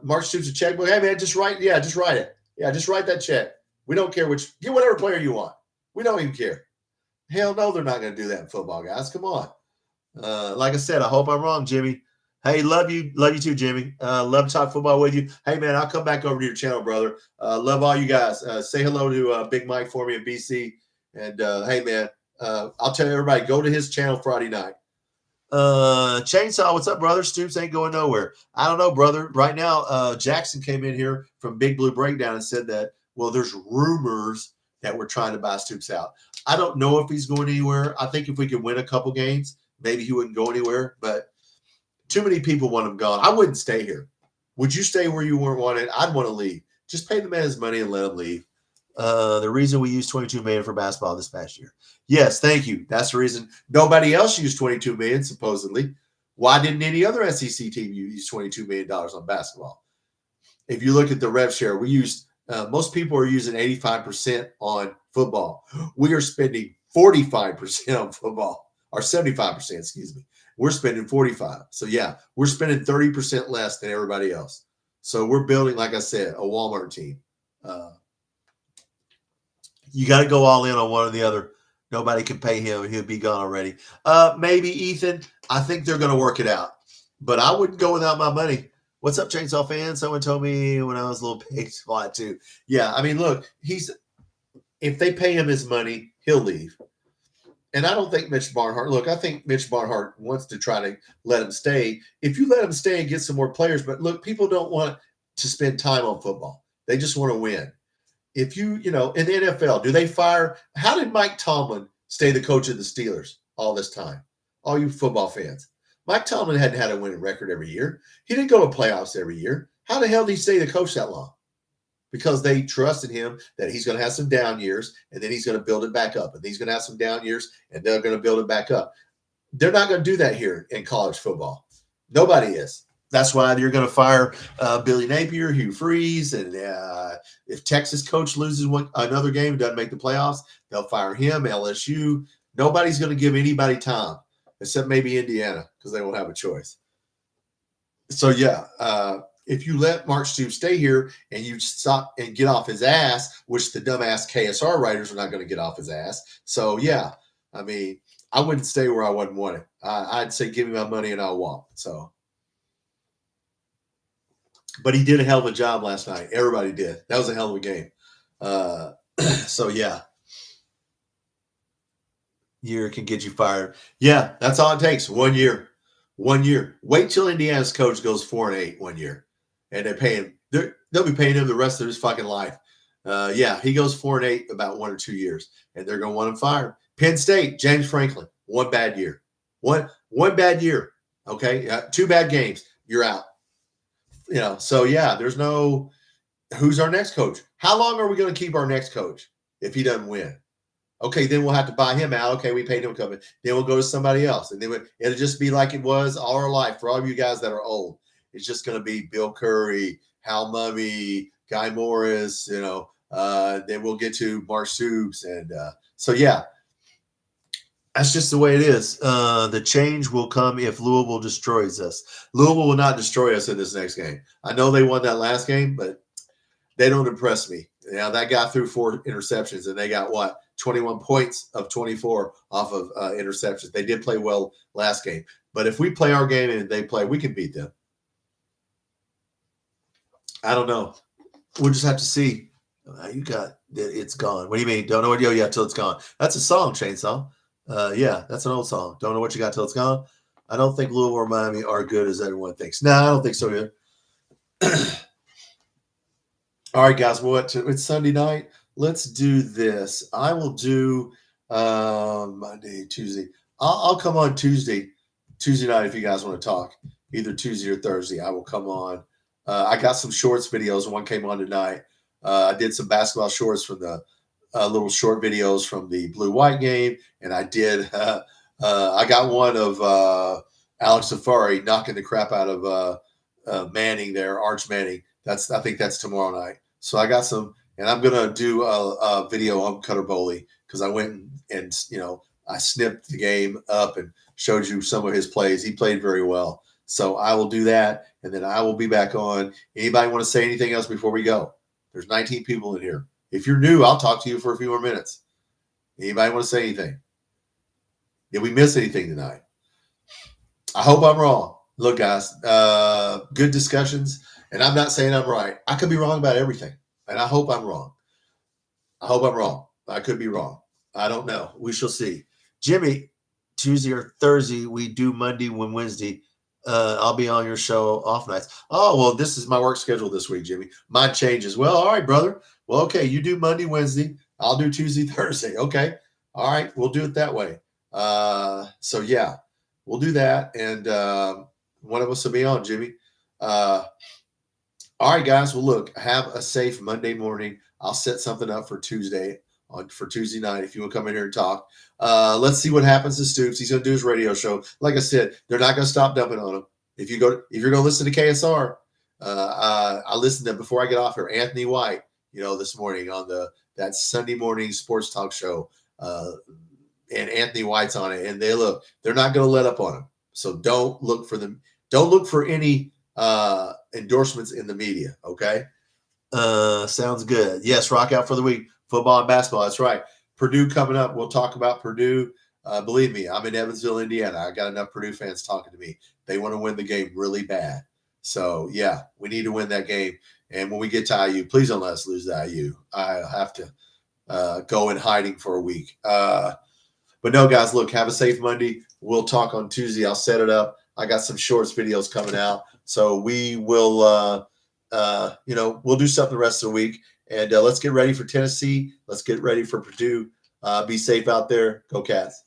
Mark Stoops a checkbook? Hey, man, just write it. Yeah, just write that check. We don't care get whatever player you want. We don't even care. Hell no, they're not going to do that in football, guys. Come on. Like I said, I hope I'm wrong, Jimmy. Hey, love you too, Jimmy. Love to talk football with you. Hey, man, I'll come back over to your channel, brother. Love all you guys. Say hello to Big Mike for me in BC. And hey, man, I'll tell everybody, go to his channel Friday night. Chainsaw, what's up, brother? Stoops ain't going nowhere. I don't know, brother. Right now, Jackson came in here from Big Blue Breakdown and said that, well, there's rumors that we're trying to buy Stoops out. I don't know if he's going anywhere. I think if we could win a couple games, maybe he wouldn't go anywhere. But too many people want him gone. I wouldn't stay here. Would you stay where you weren't wanted? I'd want to leave. Just pay the man his money and let him leave. The reason we used $22 million for basketball this past year. Yes, thank you. That's the reason. Nobody else used $22 million, supposedly. Why didn't any other SEC team use $22 million on basketball? If you look at the rev share, we used most people are using 85% on football. We are spending 45% on football, or 75%, excuse me. We're spending 45%. So, yeah, we're spending 30% less than everybody else. So we're building, like I said, a Walmart team. You got to go all in on one or the other. Nobody can pay him. He'll be gone already. Maybe Ethan. I think they're going to work it out. But I wouldn't go without my money. What's up, Chainsaw fans? Someone told me when I was a little pig spot too. Yeah, I mean, look, if they pay him his money, he'll leave. And I don't think Mitch Barnhart. Look, I think Mitch Barnhart wants to try to let him stay. If you let him stay and get some more players, but look, people don't want to spend time on football. They just want to win. If in the NFL, do they fire? How did Mike Tomlin stay the coach of the Steelers all this time? All you football fans. Mike Tomlin hadn't had a winning record every year. He didn't go to playoffs every year. How the hell did he stay the coach that long? Because they trusted him that he's going to have some down years, and then he's going to build it back up. And he's going to have some down years, and they're going to build it back up. They're not going to do that here in college football. Nobody is. That's why you're going to fire Billy Napier, Hugh Freeze, and if Texas coach loses another game, doesn't make the playoffs, they'll fire him, LSU. Nobody's going to give anybody time, except maybe Indiana, because they won't have a choice. So, yeah, if you let Mark Stoops stay here and you stop and get off his ass, which the dumbass KSR writers are not going to get off his ass. So, yeah, I mean, I wouldn't stay where I wasn't wanted. I'd say give me my money and I'll walk. So. But he did a hell of a job last night. Everybody did. That was a hell of a game. So, yeah. Year can get you fired. Yeah, that's all it takes. 1 year. 1 year. Wait till Indiana's coach goes 4-8 1 year. And they pay him. They'll be paying him the rest of his fucking life. Yeah, he goes 4-8 about 1 or 2 years. And they're going to want him fired. Penn State, James Franklin. 1 bad year. One bad year. Okay? 2 bad games. You're out. So yeah, there's no who's our next coach. How long are we going to keep our next coach if he doesn't win? Okay, then we'll have to buy him out. Okay, we paid him coming. Then we'll go to somebody else. And then it'll just be like it was all our life for all of you guys that are old. It's just going to be Bill Curry, Hal Mummy, Guy Morris, then we'll get to Mark Stoops. And so, yeah, that's just the way it is. The change will come if Louisville destroys us. Louisville will not destroy us in this next game. I know they won that last game, but they don't impress me. That guy threw 4 interceptions, and they got, 21 points of 24 off of interceptions. They did play well last game. But if we play our game and they play, we can beat them. I don't know. We'll just have to see. You got it's gone. What do you mean? Don't know what you got till it's gone. That's a song, Chainsaw. Yeah, that's an old song. Don't know what you got till it's gone. I don't think Louisville or Miami are good as everyone thinks. No, I don't think so either. All right, guys. It's Sunday night. Let's do this. I will do Monday, Tuesday. I'll come on Tuesday night if you guys want to talk. Either Tuesday or Thursday, I will come on. I got some shorts videos. One came on tonight. I did some basketball shorts from the little short videos from the blue-white game, and I did. I got one of Alex Safari knocking the crap out of Manning there, Arch Manning. I think that's tomorrow night. So I got some, and I'm gonna do a video on Cutter Boley because I went and I snipped the game up and showed you some of his plays. He played very well. So I will do that, and then I will be back on. Anybody want to say anything else before we go? There's 19 people in here. If you're new, I'll talk to you for a few more minutes. Anybody want to say anything? Did we miss anything tonight? I hope I'm wrong. Look, guys, good discussions. And I'm not saying I'm right. I could be wrong about everything. And I hope I'm wrong. I hope I'm wrong. I could be wrong. I don't know. We shall see. Jimmy, Tuesday or Thursday, we do Monday when Wednesday. I'll be on your show off nights. Oh, well, this is my work schedule this week, Jimmy. Mine changes. Well, all right, brother. Well, okay, you do Monday, Wednesday. I'll do Tuesday, Thursday. Okay. All right, we'll do it that way. So, yeah, we'll do that. And one of us will be on, Jimmy. All right, guys. Well, look, have a safe Monday morning. I'll set something up for Tuesday night if you want to come in here and talk. Let's see what happens to Stoops. He's going to do his radio show. Like I said, they're not going to stop dumping on him. If you're going to listen to KSR, I listened to them before I get off here. Anthony White, this morning on that Sunday morning sports talk show, and Anthony White's on it, and they're not going to let up on him. So don't look for them. Don't look for any endorsements in the media. Okay. Sounds good. Yes. Rock out for the week. Football and basketball. That's right. Purdue coming up. We'll talk about Purdue. Believe me, I'm in Evansville, Indiana. I got enough Purdue fans talking to me. They want to win the game really bad. So yeah, we need to win that game. And when we get to IU, please don't let us lose to IU. I have to go in hiding for a week. But no, guys, look, have a safe Monday. We'll talk on Tuesday. I'll set it up. I got some shorts videos coming out. So we will, we'll do something the rest of the week. And let's get ready for Tennessee. Let's get ready for Purdue. Be safe out there. Go Cats.